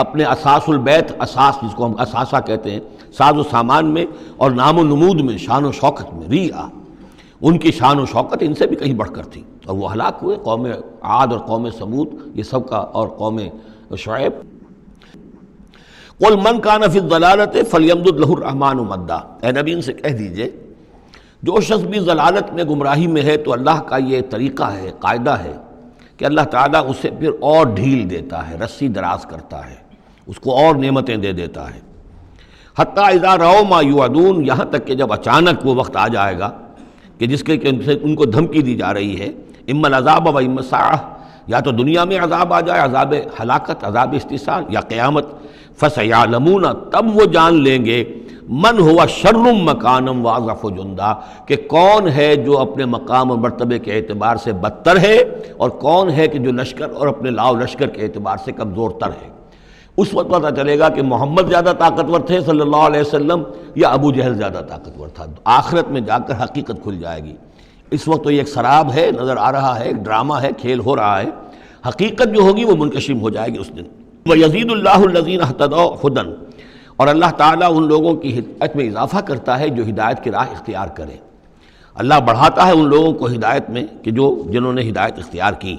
اپنے اساس البیت، اساس جس کو ہم اساسہ کہتے ہیں، ساز و سامان میں اور نام و نمود میں، شان و شوکت میں، ریا، ان کی شان و شوکت ان سے بھی کہیں بڑھ کر تھی، اور وہ ہلاک ہوئے۔ قوم عاد اور قوم سمود یہ سب کا، اور قوم شعیب۔ قل من کان فی الضلالۃ فلیمدد لہ الرحمن مدا، اے نبی ان سے کہہ دیجئے جو شخص بھی ضلالت میں، گمراہی میں ہے، تو اللہ کا یہ طریقہ ہے، قاعدہ ہے کہ اللہ تعالیٰ اسے پھر اور ڈھیل دیتا ہے، رسی دراز کرتا ہے، اس کو اور نعمتیں دے دیتا ہے۔ حتیٰ اذا رأوا ما یوعدون، یہاں تک کہ جب اچانک وہ وقت آ جائے گا کہ جس کے ان کو دھمکی دی جا رہی ہے، اما العذاب و اما الساعہ، یا تو دنیا میں عذاب آ جائے، عذاب ہلاکت، عذاب استحصال، یا قیامت، فسیعلمون، تب وہ جان لیں گے، من ہوا شر مکانا واضعف جندا، کہ کون ہے جو اپنے مقام اور مرتبے کے اعتبار سے بدتر ہے، اور کون ہے کہ جو لشکر اور اپنے لاؤ لشکر کے اعتبار سے کمزور تر ہے۔ اس وقت پتہ چلے گا کہ محمد زیادہ طاقتور تھے صلی اللہ علیہ وسلم، یا ابو جہل زیادہ طاقتور تھا۔ آخرت میں جا کر حقیقت کھل جائے گی۔ اس وقت تو یہ ایک سراب ہے، نظر آ رہا ہے، ایک ڈرامہ ہے، کھیل ہو رہا ہے، حقیقت جو ہوگی وہ منکشم ہو جائے گی اس دن۔ وَيَزِيدُ اللَّهُ الَّذِينَ اهْتَدَوْا هُدًى، اور اللہ تعالیٰ ان لوگوں کی ہدایت میں اضافہ کرتا ہے جو ہدایت کی راہ اختیار کرے۔ اللہ بڑھاتا ہے ان لوگوں کو ہدایت میں کہ جنہوں نے ہدایت اختیار کی۔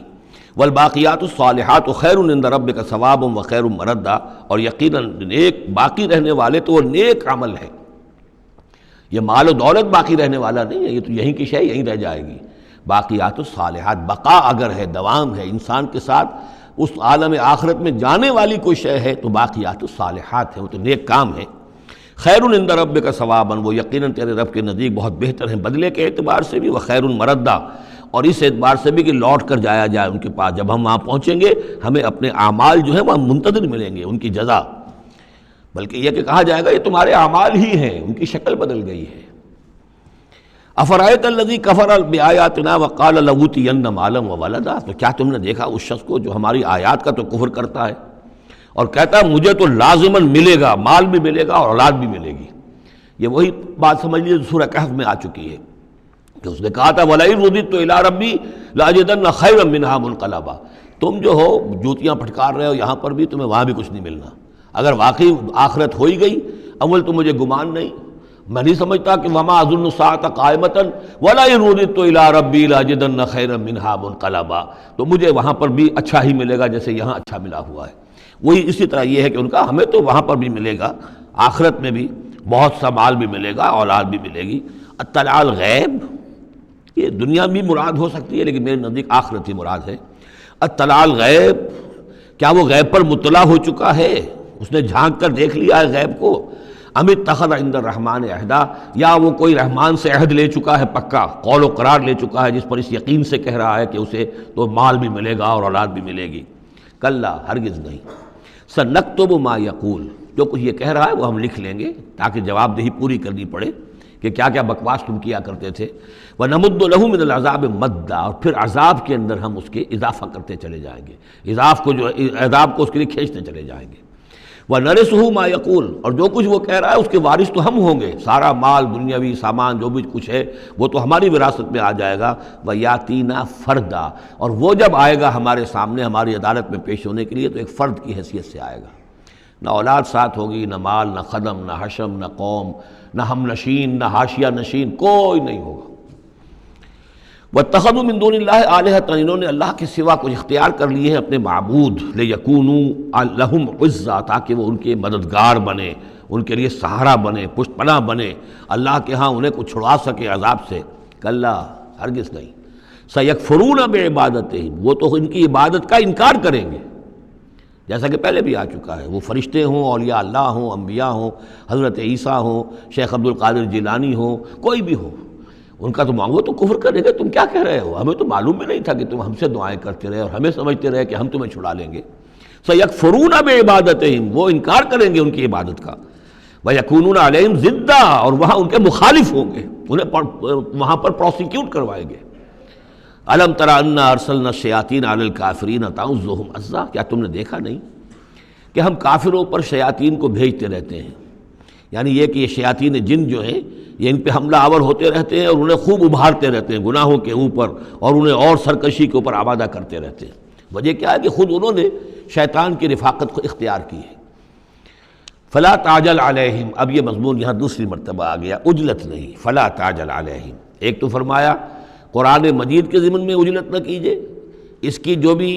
والباقیات الصالحات خیر عند ربک ثوابا وخیر مردا، اور یقیناً نیک باقی رہنے والے تو وہ نیک عمل ہے۔ یہ مال و دولت باقی رہنے والا نہیں ہے، یہ تو یہیں کی شے یہیں رہ جائے گی۔ باقیات الصالحات، بقا اگر ہے، دوام ہے انسان کے ساتھ، اس عالم آخرت میں جانے والی کوئی شے ہے تو باقیات الصالحات ہے، وہ تو نیک کام ہے۔ خیر عند ربک ثوابا، وہ یقیناً تیرے رب کے نزدیک بہت بہتر ہیں بدلے کے اعتبار سے بھی، وخیر مردا، اور اس اعتبار سے بھی کہ لوٹ کر جایا جائے ان کے پاس۔ جب ہم وہاں پہنچیں گے ہمیں اپنے اعمال جو ہیں وہاں منتظر ملیں گے، ان کی جزا، بلکہ یہ کہ کہا جائے گا یہ تمہارے اعمال ہی ہیں، ان کی شکل بدل گئی ہے۔ افرأیت الذی کفر بآیاتنا وقال لأوتین مالا وولدا، تو کیا تم نے دیکھا اس شخص کو جو ہماری آیات کا تو کفر کرتا ہے اور کہتا ہے مجھے تو لازماً ملے گا، مال بھی ملے گا اور اولاد بھی ملے گی۔ یہ وہی بات سمجھ لیجیے جو سورہ کہف میں آ چکی ہے کہ اس نے کہا تھا وَلَئِن رُدِدتُّ إِلَىٰ رَبِّي لَأَجِدَنَّ خَيْرًا مِنْهَا مُنْقَلَبًا، تم جو ہو جوتیاں پھٹکار رہے ہو یہاں پر بھی، تمہیں وہاں بھی کچھ نہیں ملنا۔ اگر واقعی آخرت ہو ہی گئی، اول تو مجھے گمان نہیں، میں نہیں سمجھتا کہ وَمَا أَظُنُّ السَّاعَةَ قَائِمَةً وَلَئِن رُدِدتُّ إِلَىٰ رَبِّي لَأَجِدَنَّ خَيْرًا مِنْهَا مُنْقَلَبًا، تو مجھے وہاں پر بھی اچھا ہی ملے گا جیسے یہاں اچھا ملا ہوا ہے۔ وہی اسی طرح یہ ہے کہ ان کا ہمیں تو وہاں پر بھی ملے گا، آخرت میں بھی بہت سا مال بھی ملے گا، اولاد بھی ملے گی۔ اطلاع الغیب، یہ دنیا بھی مراد ہو سکتی ہے لیکن میرے نزدیک آخرت ہی مراد ہے۔ اطلاع الغیب، کیا وہ غیب پر مطلع ہو چکا ہے، اس نے جھانک کر دیکھ لیا ہے غیب کو؟ ام اتخذ عند الرحمن عہدا، یا وہ کوئی رحمان سے عہد لے چکا ہے، پکا قول و قرار لے چکا ہے جس پر اس یقین سے کہہ رہا ہے کہ اسے تو مال بھی ملے گا اور اولاد بھی ملے گی۔ کلا، ہرگز نہیں۔ سنکتب ما یقول، جو کچھ یہ کہہ رہا ہے وہ ہم لکھ لیں گے تاکہ جواب دہی پوری کرنی پڑے کہ کیا کیا بکواس تم کیا کرتے تھے۔ وَنَمُدُّ لَهُ مِنَ الْعَذَابِ مَدًّا، اور پھر عذاب کے اندر ہم اس کے اضافہ کرتے چلے جائیں گے، عذاب کو اس کے لیے کھینچتے چلے جائیں گے۔ وَنَرِثُهُ مَا يَقُولُ، اور جو کچھ وہ کہہ رہا ہے اس کے وارث تو ہم ہوں گے، سارا مال دنیاوی سامان جو بھی کچھ ہے وہ تو ہماری وراثت میں آ جائے گا۔ وَيَأْتِينَا فَرْدًا، اور وہ جب آئے گا ہمارے سامنے ہماری عدالت میں پیش ہونے کے لیے تو ایک فرد کی حیثیت سے آئے گا، نہ اولاد ساتھ ہوگی، نہ مال، نہ خدم، نہ حشم، نہ قوم، نہ ہم نشین، نہ حاشیہ نشین، کوئی نہیں ہوگا۔ وَاتَّخَذُوا مِن دُونِ اللَّهِ آلِهَةً، انہوں نے اللہ کے سوا کچھ اختیار کر لیے ہیں اپنے معبود، لِيَكُونُوا لَهُمْ عِزًّا، تاکہ وہ ان کے مددگار بنے، ان کے لیے سہارا بنے، پشت پناہ بنے، اللہ کے ہاں انہیں کچھ چھڑا سکے عذاب سے۔ کلا، ہرگز نہیں۔ سَيَكْفُرُونَ بِعِبَادَتِهِمْ، وہ تو ان کی عبادت کا انکار کریں گے، جیسا کہ پہلے بھی آ چکا ہے، وہ فرشتے ہوں، اولیاء اللہ ہوں، انبیاء ہوں، حضرت عیسیٰ ہوں، شیخ عبد القادر جیلانی ہوں، کوئی بھی ہو، ان کا تو وہ تو کفر کریں گے، تم کیا کہہ رہے ہو، ہمیں تو معلوم بھی نہیں تھا کہ تم ہم سے دعائیں کرتے رہے اور ہمیں سمجھتے رہے کہ ہم تمہیں چھڑا لیں گے۔ سَيَكْفُرُونَ بِعِبَادَتِهِمْ، وہ انکار کریں گے ان کی عبادت کا۔ وَيَكُونُونَ عَلَيْهِمْ ضِدًّا، اور وہاں ان کے مخالف ہوں گے، انہیں وہاں پر پروسیکیوٹ کروائیں گے۔ أَلَمْ تَرَ أَنَّا أَرْسَلْنَا الشَّيَاطِينَ عَلَى الْكَافِرِينَ تَعُزُّهُمْ عَزًّا، کیا تم نے دیکھا نہیں کہ ہم کافروں پر شیاطین کو بھیجتے رہتے ہیں، یعنی یہ کہ یہ شیاطین جن جو ہیں یہ ان پہ حملہ آور ہوتے رہتے ہیں اور انہیں خوب ابھارتے رہتے ہیں گناہوں کے اوپر، اور انہیں اور سرکشی کے اوپر آمادہ کرتے رہتے ہیں۔ وجہ کیا ہے کہ خود انہوں نے شیطان کی رفاقت کو اختیار کی ہے۔ فلا تعجل علیہم، اب یہ مضمون یہاں دوسری مرتبہ آ گیا، عجلت نہیں، فلا تعجل علیہم۔ ایک تو فرمایا قرآن مجید کے ضمن میں عجلت نہ کیجیے، اس کی جو بھی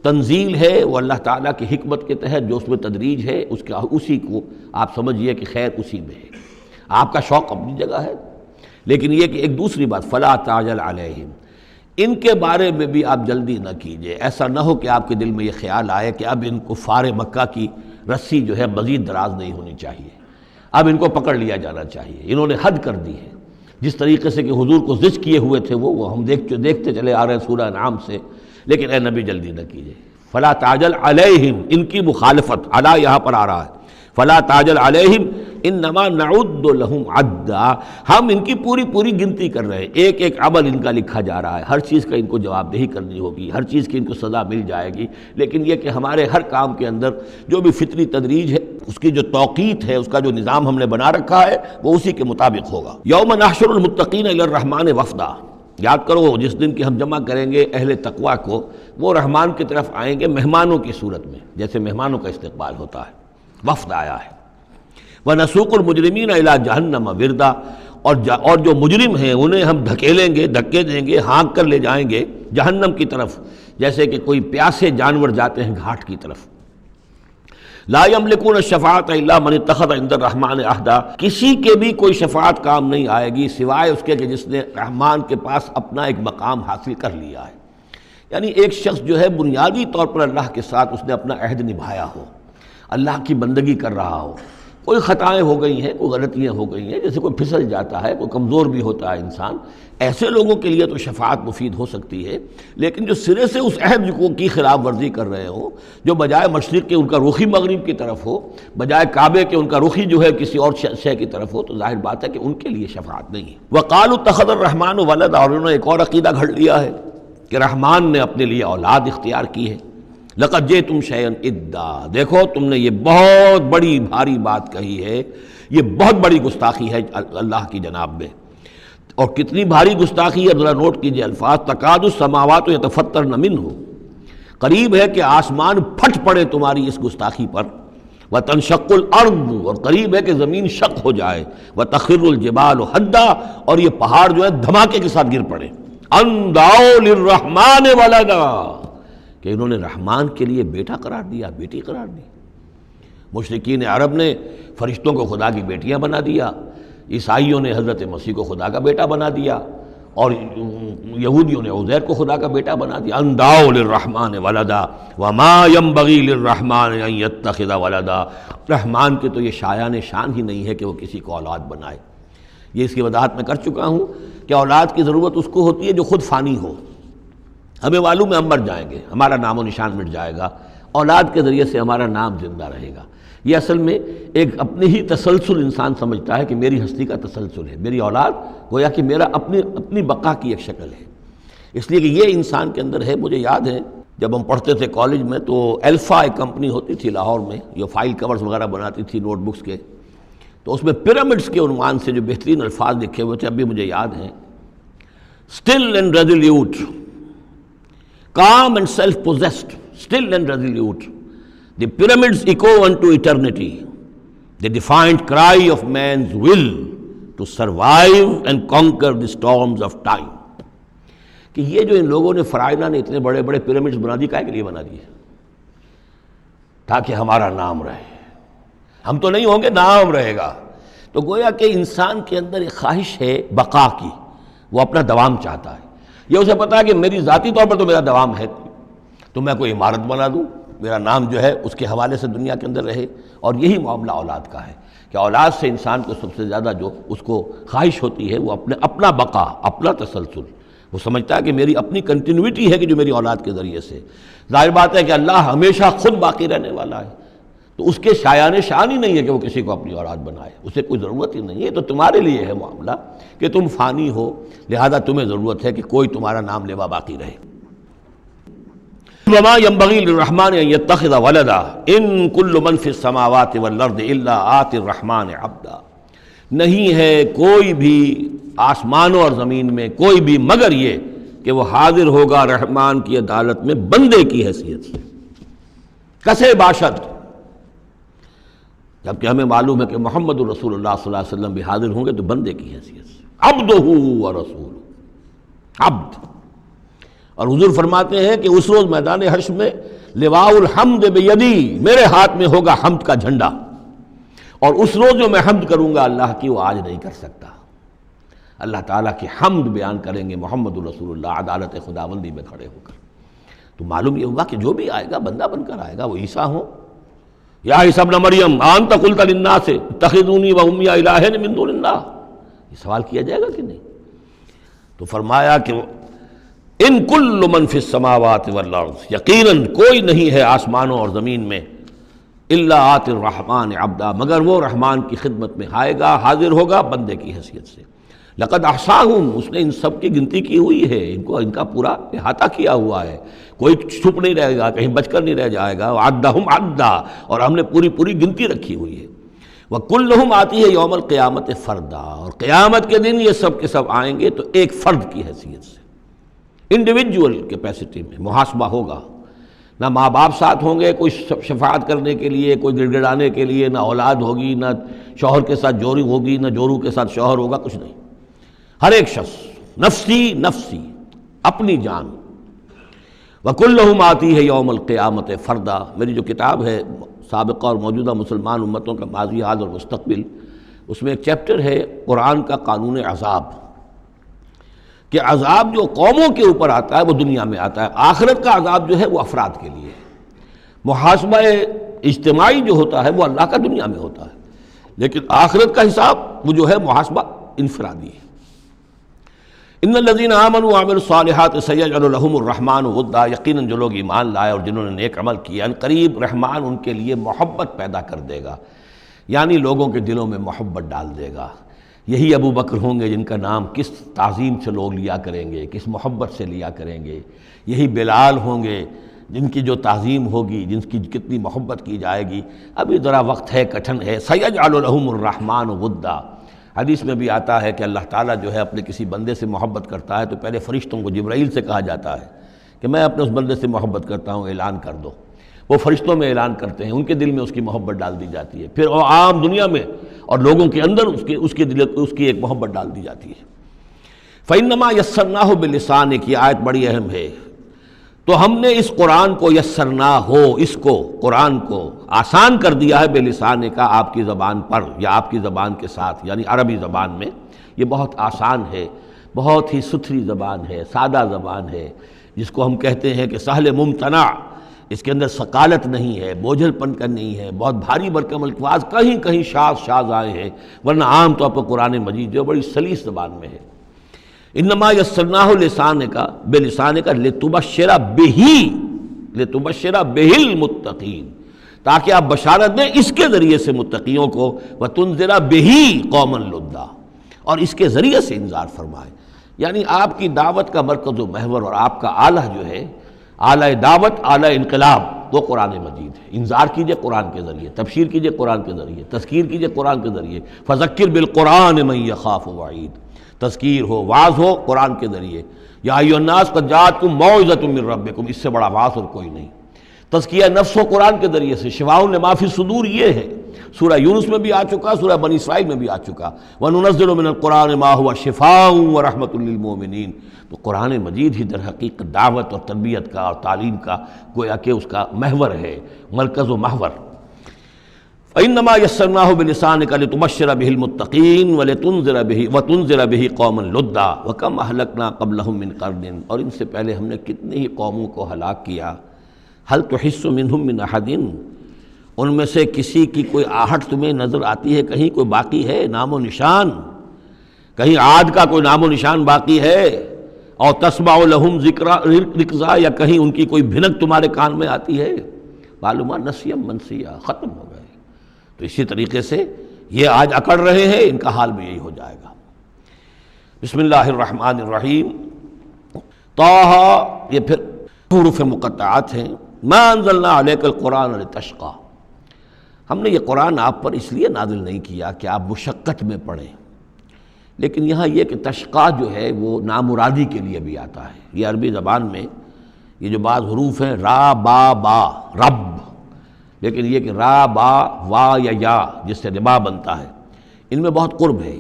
تنزیل ہے وہ اللہ تعالیٰ کی حکمت کے تحت جو اس میں تدریج ہے اسی کو آپ سمجھیے کہ خیر اسی میں ہے، آپ کا شوق اپنی جگہ ہے، لیکن یہ کہ ایک دوسری بات فلا تعجل علیہم، ان کے بارے میں بھی آپ جلدی نہ کیجیے، ایسا نہ ہو کہ آپ کے دل میں یہ خیال آئے کہ اب ان کفار مکہ کی رسی جو ہے مزید دراز نہیں ہونی چاہیے، اب ان کو پکڑ لیا جانا چاہیے، انہوں نے حد کر دی ہے۔ جس طریقے سے کہ حضور کو زج کیے ہوئے تھے وہ ہم دیکھتے چلے آ رہے ہیں سورہ انعام سے، لیکن اے نبی جلدی نہ کیجیے۔ فلا تعجل علیہم، ان کی مخالفت، علی یہاں پر آ رہا ہے، فلا تعجل علیہم انما نعد لہم عدا، ہم ان کی پوری گنتی کر رہے ہیں، ایک ایک عمل ان کا لکھا جا رہا ہے، ہر چیز کا ان کو جواب دہی کرنی ہوگی، ہر چیز کی ان کو سزا مل جائے گی، لیکن یہ کہ ہمارے ہر کام کے اندر جو بھی فطری تدریج ہے، اس کی جو توقیت ہے، اس کا جو نظام ہم نے بنا رکھا ہے، وہ اسی کے مطابق ہوگا۔ یوم نحشر المتقین الی الرحمن وفدا، یاد کرو جس دن کہ ہم جمع کریں گے اہل تقویٰ کو، وہ رحمان کی طرف آئیں گے مہمانوں کی صورت میں، جیسے مہمانوں کا استقبال ہوتا ہے، وفد آیا ہے۔ وَنَسُوقُ الْمُجْرِمِينَ إِلَىٰ جَهَنَّمَ وِرْدًا، اور جو مجرم ہیں انہیں ہم دھکیلیں گے، دھکے دیں گے، ہانک کر لے جائیں گے جہنم کی طرف، جیسے کہ کوئی پیاسے جانور جاتے ہیں گھاٹ کی طرف۔ لا يملكون الشفاعة الا من اتخذ عند الرحمن عہدا، کسی کے بھی کوئی شفاعت کام نہیں آئے گی سوائے اس کے کہ جس نے رحمان کے پاس اپنا ایک مقام حاصل کر لیا ہے، یعنی ایک شخص جو ہے بنیادی طور پر اللہ کے ساتھ اس نے اپنا عہد نبھایا ہو، اللہ کی بندگی کر رہا ہو، کوئی خطائیں ہو گئی ہیں، کوئی غلطیاں ہو گئی ہیں، جیسے کوئی پھسل جاتا ہے، کوئی کمزور بھی ہوتا ہے انسان، ایسے لوگوں کے لیے تو شفاعت مفید ہو سکتی ہے، لیکن جو سرے سے اس عہد کی خلاف ورزی کر رہے ہوں، جو بجائے مشرق کے ان کا رخی مغرب کی طرف ہو، بجائے کعبے کے ان کا رخی جو ہے کسی اور شے کی طرف ہو، تو ظاہر بات ہے کہ ان کے لیے شفاعت نہیں ہے۔ وَقَالُوا اتَّخَذَ الرَّحْمَنُ وَلَدًا، اور انہوں نے ایک اور عقیدہ گھڑ لیا ہے کہ رحمان نے اپنے لیے اولاد اختیار کی ہے۔ لَقَدْ جِئْتُمْ شَيْئًا إِدًّا، دیکھو تم نے یہ بہت بڑی بھاری بات کہی ہے، یہ بہت بڑی گستاخی ہے اللہ کی جناب میں، اور کتنی بھاری گستاخی ہے ذرا نوٹ کیجئے الفاظ، تکاد السماوات یتفطرن منہ، قریب ہے کہ آسمان پھٹ پڑے تمہاری اس گستاخی پر، وتنشق الارض، اور قریب ہے کہ زمین شق ہو جائے، وتخر الجبال حدا، اور یہ پہاڑ جو ہے دھماکے کے ساتھ گر پڑے، ان دعوا للرحمن ولدا، کہ انہوں نے رحمان کے لیے بیٹا قرار دیا، بیٹی قرار دی۔ مشرکین عرب نے فرشتوں کو خدا کی بیٹیاں بنا دیا، عیسائیوں نے حضرت مسیح کو خدا کا بیٹا بنا دیا، اور یہودیوں نے عزیر کو خدا کا بیٹا بنا دیا۔ ان دعوا للرحمن ولدا وما ينبغي للرحمن ان يتخذ ولدا، رحمان کے تو یہ شایان شان ہی نہیں ہے کہ وہ کسی کو اولاد بنائے۔ یہ اس کی وضاحت میں کر چکا ہوں کہ اولاد کی ضرورت اس کو ہوتی ہے جو خود فانی ہو، ہمیں معلوم ہے ہم مر جائیں گے، ہمارا نام و نشان مٹ جائے گا، اولاد کے ذریعے سے ہمارا نام زندہ رہے گا۔ یہ اصل میں ایک اپنی ہی تسلسل انسان سمجھتا ہے کہ میری ہستی کا تسلسل ہے، میری اولاد گویا کہ میرا اپنی بقا کی ایک شکل ہے، اس لیے کہ یہ انسان کے اندر ہے۔ مجھے یاد ہے جب ہم پڑھتے تھے کالج میں تو الفا ایک کمپنی ہوتی تھی لاہور میں، یہ فائل کورز وغیرہ بناتی تھی نوٹ بکس کے، تو اس میں پیرامڈس کے عنوان سے جو بہترین الفاظ لکھے ہوئے تھے اب بھی مجھے یاد ہیں، still and resolute, calm and self-possessed, still and resolute. The pyramids echo unto eternity, the defiant cry of man's will to survive and conquer the storms of time. کہ یہ جو ان لوگوں نے فرائضہ نے اتنے بڑے بڑے پیرامڈز بنا دی، کائے کے لیے بنا دیے؟ تاکہ ہمارا نام رہے، ہم تو نہیں ہوں گے، نام رہے گا۔ تو گویا کہ انسان کے اندر ایک خواہش ہے بقا کی، وہ اپنا دوام چاہتا ہے، یہ اسے پتا ہے کہ میری ذاتی طور پر تو میرا دوام ہے، تو میں کوئی عمارت بنا دوں، میرا نام جو ہے اس کے حوالے سے دنیا کے اندر رہے۔ اور یہی معاملہ اولاد کا ہے کہ اولاد سے انسان کو سب سے زیادہ جو اس کو خواہش ہوتی ہے وہ اپنا بقا، اپنا تسلسل، وہ سمجھتا ہے کہ میری اپنی کنٹینیوٹی ہے کہ جو میری اولاد کے ذریعے سے۔ ظاہر بات ہے کہ اللہ ہمیشہ خود باقی رہنے والا ہے، تو اس کے شایان شان ہی نہیں ہے کہ وہ کسی کو اپنی اولاد بنائے، اسے کوئی ضرورت ہی نہیں ہے۔ تو تمہارے لیے ہے معاملہ کہ تم فانی ہو، لہذا تمہیں ضرورت ہے کہ کوئی تمہارا نام لیوا باقی رہے۔ وما ينبغي للرحمن ان يتخذ ولدا ان كل من في السماوات والارض الا آتي الرحمن عبدا، نہیں ہے کوئی بھی آسمانوں اور زمین میں کوئی بھی مگر یہ کہ وہ حاضر ہوگا رحمان کی عدالت میں بندے کی حیثیت سے، کسے باشد، جبکہ ہمیں معلوم ہے کہ محمد رسول اللہ صلی اللہ علیہ وسلم بھی حاضر ہوں گے تو بندے کی حیثیت سے، عبدہ ورسول، عبد۔ اور حضور فرماتے ہیں کہ اس روز میدان حشر میں لواء الحمد بیدی، میرے ہاتھ میں ہوگا حمد کا جھنڈا، اور اس روز جو میں حمد کروں گا اللہ کی وہ آج نہیں کر سکتا۔ اللہ تعالیٰ کی حمد بیان کریں گے محمد الرسول اللہ عدالت خداوندی میں کھڑے ہو کر۔ تو معلوم یہ ہوا کہ جو بھی آئے گا بندہ بن کر آئے گا، وہ عیسیٰ ہوں یا عیسیٰ ابن مریم انت قلت للناس اتخذونی وامي الہین من دون اللہ، یہ سوال کیا جائے گا کہ نہیں؟ تو فرمایا کہ ان کل من فی السماوات والارض، یقیناً کوئی نہیں ہے آسمانوں اور زمین میں، الا آت الرحمن عبدا، مگر وہ رحمان کی خدمت میں آئے گا، حاضر ہوگا بندے کی حیثیت سے۔ لقد احصاہم، اس نے ان سب کی گنتی کی ہوئی ہے، ان کا پورا احاطہ کیا ہوا ہے، کوئی چھپ نہیں رہے گا، کہیں بچ کر نہیں رہ جائے گا۔ وعدہم عدا، اور ہم نے پوری گنتی رکھی ہوئی ہے۔ وکلہم آتی ہے یوم القیامت فردا، اور قیامت کے دن یہ سب کے سب آئیں گے تو ایک فرد کی حیثیت سے، انڈیویجول کیپیسٹی میں محاسبہ ہوگا۔ نہ ماں باپ ساتھ ہوں گے کوئی شفاعت کرنے کے لیے، کوئی گڑ گڑانے کے لیے، نہ اولاد ہوگی، نہ شوہر کے ساتھ جوری ہوگی، نہ جورو کے ساتھ شوہر ہوگا، کچھ نہیں۔ ہر ایک شخص نفسی نفسی، اپنی جان۔ وَكُلُّهُمْ آتی ہے یوم القیامت فردا، میری جو کتاب ہے سابقہ اور موجودہ مسلمان امتوں کا ماضی، حال اور مستقبل، اس میں ایک چیپٹر ہے قرآن کا قانون عذاب، کہ عذاب جو قوموں کے اوپر آتا ہے وہ دنیا میں آتا ہے، آخرت کا عذاب جو ہے وہ افراد کے لیے ہے۔ محاسبہ اجتماعی جو ہوتا ہے وہ اللہ کا دنیا میں ہوتا ہے، لیکن آخرت کا حساب وہ جو ہے محاسبہ انفرادی ہے۔ ان الذین آمنوا وعملوا الصالحات سیجعل لهم الرحمن ودا، یقیناً جو لوگ ایمان لائے اور جنہوں نے نیک عمل کیا، ان قریب رحمان ان کے لیے محبت پیدا کر دے گا، یعنی لوگوں کے دلوں میں محبت ڈال دے گا۔ یہی ابو بکر ہوں گے جن کا نام کس تعظیم سے لوگ لیا کریں گے، کس محبت سے لیا کریں گے۔ یہی بلال ہوں گے جن کی جو تعظیم ہوگی، جن کی کتنی محبت کی جائے گی۔ ابھی ذرا وقت ہے، کٹھن ہے۔ سیجعل لهم الرحمن ودا، حدیث میں بھی آتا ہے کہ اللہ تعالیٰ جو ہے اپنے کسی بندے سے محبت کرتا ہے تو پہلے فرشتوں کو، جبرائیل سے کہا جاتا ہے کہ میں اپنے اس بندے سے محبت کرتا ہوں، اعلان کر دو۔ وہ فرشتوں میں اعلان کرتے ہیں، ان کے دل میں اس کی محبت ڈال دی جاتی ہے، پھر وہ عام دنیا میں اور لوگوں کے اندر اس کی ایک محبت ڈال دی جاتی ہے۔ فَإِنَّمَا يَسَّرْنَاهُ بِلِسَانِكَ، یہ آیت بڑی اہم ہے۔ تو ہم نے اس قرآن کو یسرنا ہو، اس کو قرآن کو آسان کر دیا ہے، بلسان کا، آپ کی زبان پر یا آپ کی زبان کے ساتھ، یعنی عربی زبان میں۔ یہ بہت آسان ہے، بہت ہی ستھری زبان ہے، سادہ زبان ہے، جس کو ہم کہتے ہیں کہ سہل ممتنع، اس کے اندر ثقالت نہیں ہے، بوجھل پن کا نہیں ہے، بہت بھاری بھرکم الفاظ کہیں کہیں شاذ آئے ہیں، ورنہ عام طور پر قرآن مجید جو بڑی سلیس زبان میں ہے۔ انما یسرناہ لسانک، بلسانک لتبشر بہ المتقین، تاکہ آپ بشارت دیں اس کے ذریعے سے متقیوں کو، وتنذر بہ قوما لدا، اور اس کے ذریعے سے انذار فرمائے۔ یعنی آپ کی دعوت کا مرکز و محور اور آپ کا آلہ جو ہے، آلہ دعوت، آلہ انقلاب، وہ قرآن مجید ہے۔ انذار کیجئے قرآن کے ذریعے، تبشیر کیجئے قرآن کے ذریعے، تذکیر کیجئے قرآن کے ذریعے۔ فذکر بالقرآن من یخاف وعید، تذکیر ہو، واعظ ہو قرآن کے ذریعے۔ یا ایھا الناس قد جاءتکم موعظۃ من ربکم، اس سے بڑا واعظ اور کوئی نہیں۔ تزکیہ نفس ہو قرآن کے ذریعے سے، شفاء لما فی الصدور یہ ہے، سورہ یونس میں بھی آ چکا، سورہ بنی اسرائیل میں بھی آ چکا۔ وَنُنَزِّلُ مِنَ الْقُرْآنِ مَا هُوَ شِفَاءٌ وَرَحْمَةٌ لِّلْمُؤْمِنِينَ، تو قرآن مجید ہی در حقیقت دعوت اور تربیت کا اور تعلیم کا گویا کہ اس کا محور ہے، مرکز و محور۔ فَإِنَّمَا يَسَّرْنَاهُ بِلِسَانِكَ لِتُبَشِّرَ بِهِ الْمُتَّقِينَ وَتُنذِرَ بِهِ قَوْمًا لُدًّا وَكَمْ أَهْلَكْنَا قَبْلَهُم مِّن قَرْنٍ، اور ان سے پہلے ہم نے کتنی ہی قوموں کو ہلاک کیا۔ هل تحس منهم من احد، ان میں سے کسی کی کوئی آہٹ تمہیں نظر آتی ہے؟ کہیں کوئی باقی ہے نام و نشان؟ کہیں عاد کا کوئی نام و نشان باقی ہے؟ اور تسمع لهم رکزا، یا کہیں ان کی کوئی بھنک تمہارے کان میں آتی ہے؟ معلومات نسیم منسیہ، ختم ہو گئے۔ تو اسی طریقے سے یہ آج اکڑ رہے ہیں، ان کا حال بھی یہی ہو جائے گا۔ بسم اللہ الرحمن الرحیم۔ طٰہٰ، یہ پھر حروف مقطعات ہیں۔ ما انزلنا علیک القرآن لتشقیٰ، ہم نے یہ قرآن آپ پر اس لیے نازل نہیں کیا کہ آپ مشقت میں پڑھیں، لیکن یہاں یہ کہ تشقیٰ جو ہے وہ نامرادی کے لیے بھی آتا ہے۔ یہ عربی زبان میں یہ جو بعض حروف ہیں، را با با، رب، لیکن یہ کہ را با وا یا جس سے ربا بنتا ہے، ان میں بہت قرب ہے۔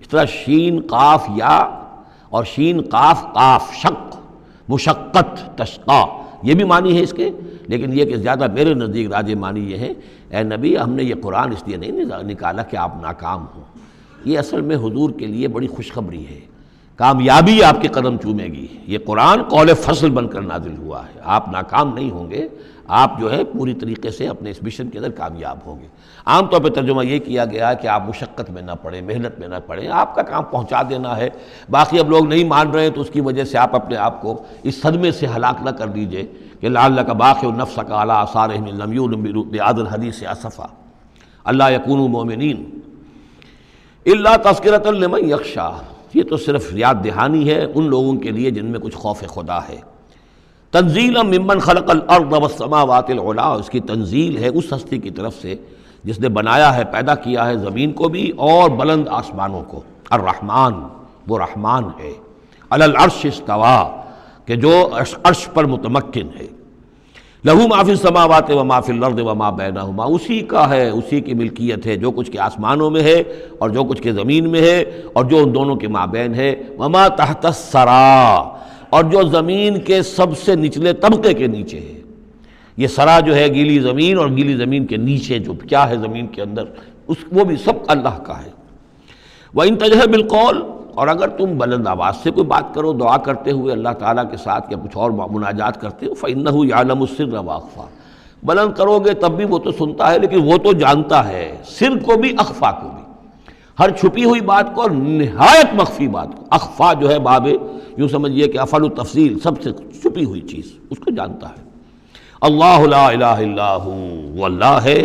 اس طرح شین قاف یا اور شین قاف قاف، شق، مشقت، تشقیٰ، یہ بھی معنی ہے اس کے، لیکن یہ کہ زیادہ میرے نزدیک راجح معنی یہ ہے، اے نبی ہم نے یہ قرآن اس لیے نہیں نکالا کہ آپ ناکام ہوں، یہ اصل میں حضور کے لیے بڑی خوشخبری ہے، کامیابی آپ کے قدم چومے گی۔ یہ قرآن قول فصل بن کر نازل ہوا ہے، آپ ناکام نہیں ہوں گے، آپ جو ہے پوری طریقے سے اپنے اس مشن کے اندر کامیاب ہوں گے۔ عام طور پہ ترجمہ یہ کیا گیا ہے کہ آپ مشقت میں نہ پڑیں، محنت میں نہ پڑیں، آپ کا کام پہنچا دینا ہے، باقی اب لوگ نہیں مان رہے ہیں تو اس کی وجہ سے آپ اپنے آپ کو اس صدمے سے ہلاک نہ کر دیجئے کہ لعلک باخع نفسک علی آثارہم ان لم یؤمنوا بہذا الحدیث اسفا الا یکونوا مؤمنین الا تذکرۃ لمن یخشی۔ یہ تو صرف یاد دہانی ہے ان لوگوں کے لیے جن میں کچھ خوف خدا ہے۔ تنزیلا ممن خلق الارض والسماوات العلی، اس کی تنزیل ہے اس ہستی کی طرف سے جس نے بنایا ہے، پیدا کیا ہے زمین کو بھی اور بلند آسمانوں کو۔ الرحمن، وہ رحمان ہے، علی العرش استویٰ، کہ جو عرش پر متمکن ہے۔ لہ ما فی السماوات وما فی الارض وما بینہما، اسی کا ہے، اسی کی ملکیت ہے جو کچھ کے آسمانوں میں ہے اور جو کچھ کے زمین میں ہے اور جو ان دونوں کے مابین ہے۔ وما تحت الثریٰ، اور جو زمین کے سب سے نچلے طبقے کے نیچے ہے۔ یہ سرا جو ہے گیلی زمین، اور گیلی زمین کے نیچے جو کیا ہے زمین کے اندر، وہ بھی سب اللہ کا ہے۔ وَإِن تَجْهَرْ بِالْقَوْلِ، اور اگر تم بلند آواز سے کوئی بات کرو دعا کرتے ہوئے اللہ تعالیٰ کے ساتھ یا کچھ اور مناجات کرتے ہو، فَإِنَّهُ يَعْلَمُ السِّرَّ وَأَخْفَى، بلند کرو گے تب بھی وہ تو سنتا ہے، لیکن وہ تو جانتا ہے سر کو بھی اخفا کو بھی، ہر چھپی ہوئی بات کو اور نہایت مخفی بات کو۔ اخفا جو ہے باب یوں سمجھیے کہ افعل التفصیل، سب سے چھپی ہوئی چیز اس کو جانتا ہے۔ اللہ لا الہ الا ہو، وہ اللہ ہے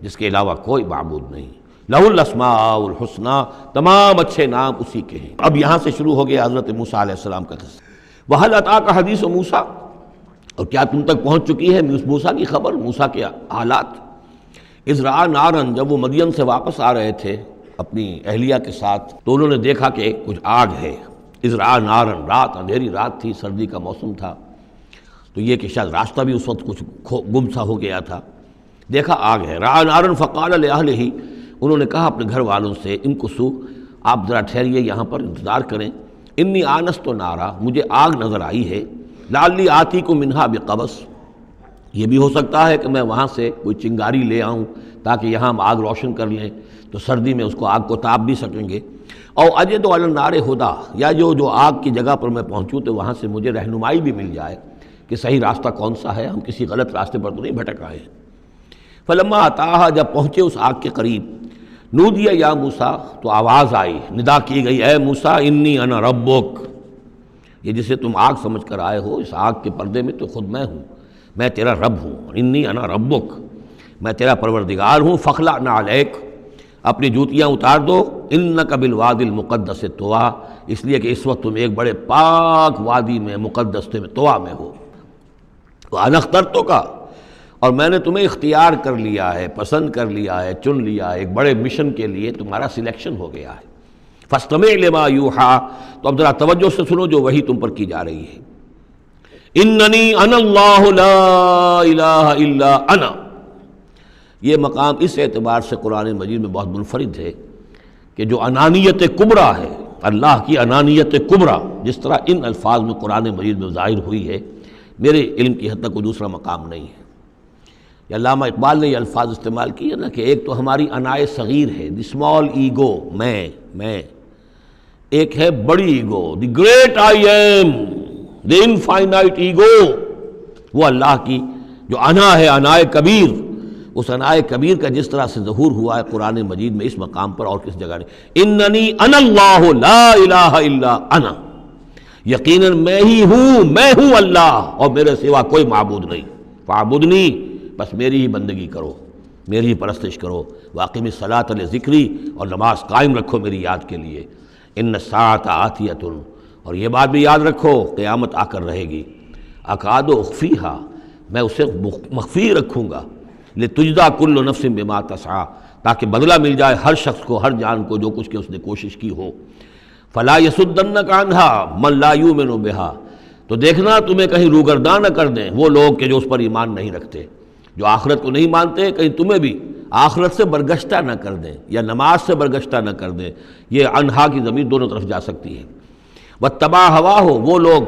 جس کے علاوہ کوئی معبود نہیں۔ لہ الاسماء الحسنی، تمام اچھے نام اسی کے ہیں۔ اب یہاں سے شروع ہو گیا حضرت موسیٰ علیہ السلام کا قصہ۔ وَهَلْ أَتَاكَ حَدِيثُ موسیٰ، اور کیا تم تک پہنچ چکی ہے موسیٰ کی خبر، موسیٰ کے حالات۔ اذ رأى نارا، جب وہ مدین سے واپس آ رہے تھے اپنی اہلیہ کے ساتھ تو انہوں نے دیکھا کہ کچھ آگ ہے۔ اذ رأى نارا، رات، اندھیری رات تھی، سردی کا موسم تھا، تو یہ کہ شاید راستہ بھی اس وقت کچھ گم سا ہو گیا تھا، دیکھا آگ ہے۔ رأى نارا فقال لأہلہ، انہوں نے کہا اپنے گھر والوں سے، امکثوا، آپ ذرا ٹھہریے یہاں پر انتظار کریں، انی آنست نارا، مجھے آگ نظر آئی ہے، لعلی آتیکم منہا بقبس، یہ بھی ہو سکتا ہے کہ میں وہاں سے کوئی چنگاری لے آؤں تاکہ یہاں ہم آگ روشن کر لیں تو سردی میں اس کو آگ کو تاپ بھی سکیں گے، اور اجد علی النار ہدی، یا جو آگ کی جگہ پر میں پہنچوں تو وہاں سے مجھے رہنمائی بھی مل جائے کہ صحیح راستہ کون سا ہے، ہم کسی غلط راستے پر تو نہیں بھٹک آئے۔ فلما اتاہا، جب پہنچے اس آگ کے قریب، نودی یا موسیٰ، تو آواز آئی، ندا کی گئی، اے موسیٰ انی انا ربک، یہ جسے تم آگ سمجھ کر آئے ہو، اس آگ کے پردے میں تو خود میں ہوں، میں تیرا رب ہوں، انی انا ربک، میں تیرا پروردگار ہوں، فخلع نعلیک، اپنی جوتیاں اتار دو، انک بالوادی المقدس طویٰ، اس لیے کہ اس وقت تم ایک بڑے پاک وادی میں، مقدس میں، طویٰ میں ہو، وانا اخترتک، اور میں نے تمہیں اختیار کر لیا ہے، پسند کر لیا ہے، چن لیا ہے، ایک بڑے مشن کے لیے تمہارا سلیکشن ہو گیا ہے۔ فاستمع لما یوحیٰ، تو اب ذرا توجہ سے سنو جو وحی تم پر کی جا رہی ہے۔ اننی انا اللہ لا الہ الا انا، یہ مقام اس اعتبار سے قرآن مجید میں بہت منفرد ہے کہ جو انانیت کبریٰ ہے، اللہ کی انانیت کبریٰ جس طرح ان الفاظ میں قرآن مجید میں ظاہر ہوئی ہے، میرے علم کی حد تک کوئی دوسرا مقام نہیں ہے۔ یا علامہ اقبال نے یہ الفاظ استعمال کیے نا کہ ایک تو ہماری انائے صغیر ہے، دی اسمال ایگو، میں، ایک ہے بڑی ego, the great I am, the infinite ego, وہ اللہ کی جو انا ہے، انائے کبیر، اس انائے کبیر کا جس طرح سے ظہور ہوا ہے قرآن مجید میں اس مقام پر اور کس جگہ نہیں۔ اننی انا اللہ لا الہ الا انا، یقیناً میں ہی ہوں، میں ہوں اللہ اور میرے سوا کوئی معبود نہیں، فاعبدنی، بس میری ہی بندگی کرو، میری ہی پرستش کرو، واقم الصلاۃ لذکری، اور نماز قائم رکھو میری یاد کے لیے، ان الساعۃ آتیۃ، اور یہ بات بھی یاد رکھو قیامت آ کر رہے گی، اکاد اخفیہا، میں اسے مخفی رکھوں گا، لتجزی کل نفس بما تسعی، تاکہ بدلہ مل جائے ہر شخص کو، ہر جان کو جو کچھ کہ اس نے کوشش کی ہو۔ فلا یصدنک عنہا من لا یؤمن بہا، تو دیکھنا تمہیں کہیں روگرداں نہ کر دیں وہ لوگ کہ جو اس پر ایمان نہیں رکھتے، جو آخرت کو نہیں مانتے، کہیں تمہیں بھی آخرت سے برگشتہ نہ کر دیں یا نماز سے برگشتہ نہ کر دیں، یہ عنہا کی ضمیر دونوں طرف جا سکتی ہے۔ واتبع ہواہ، وہ لوگ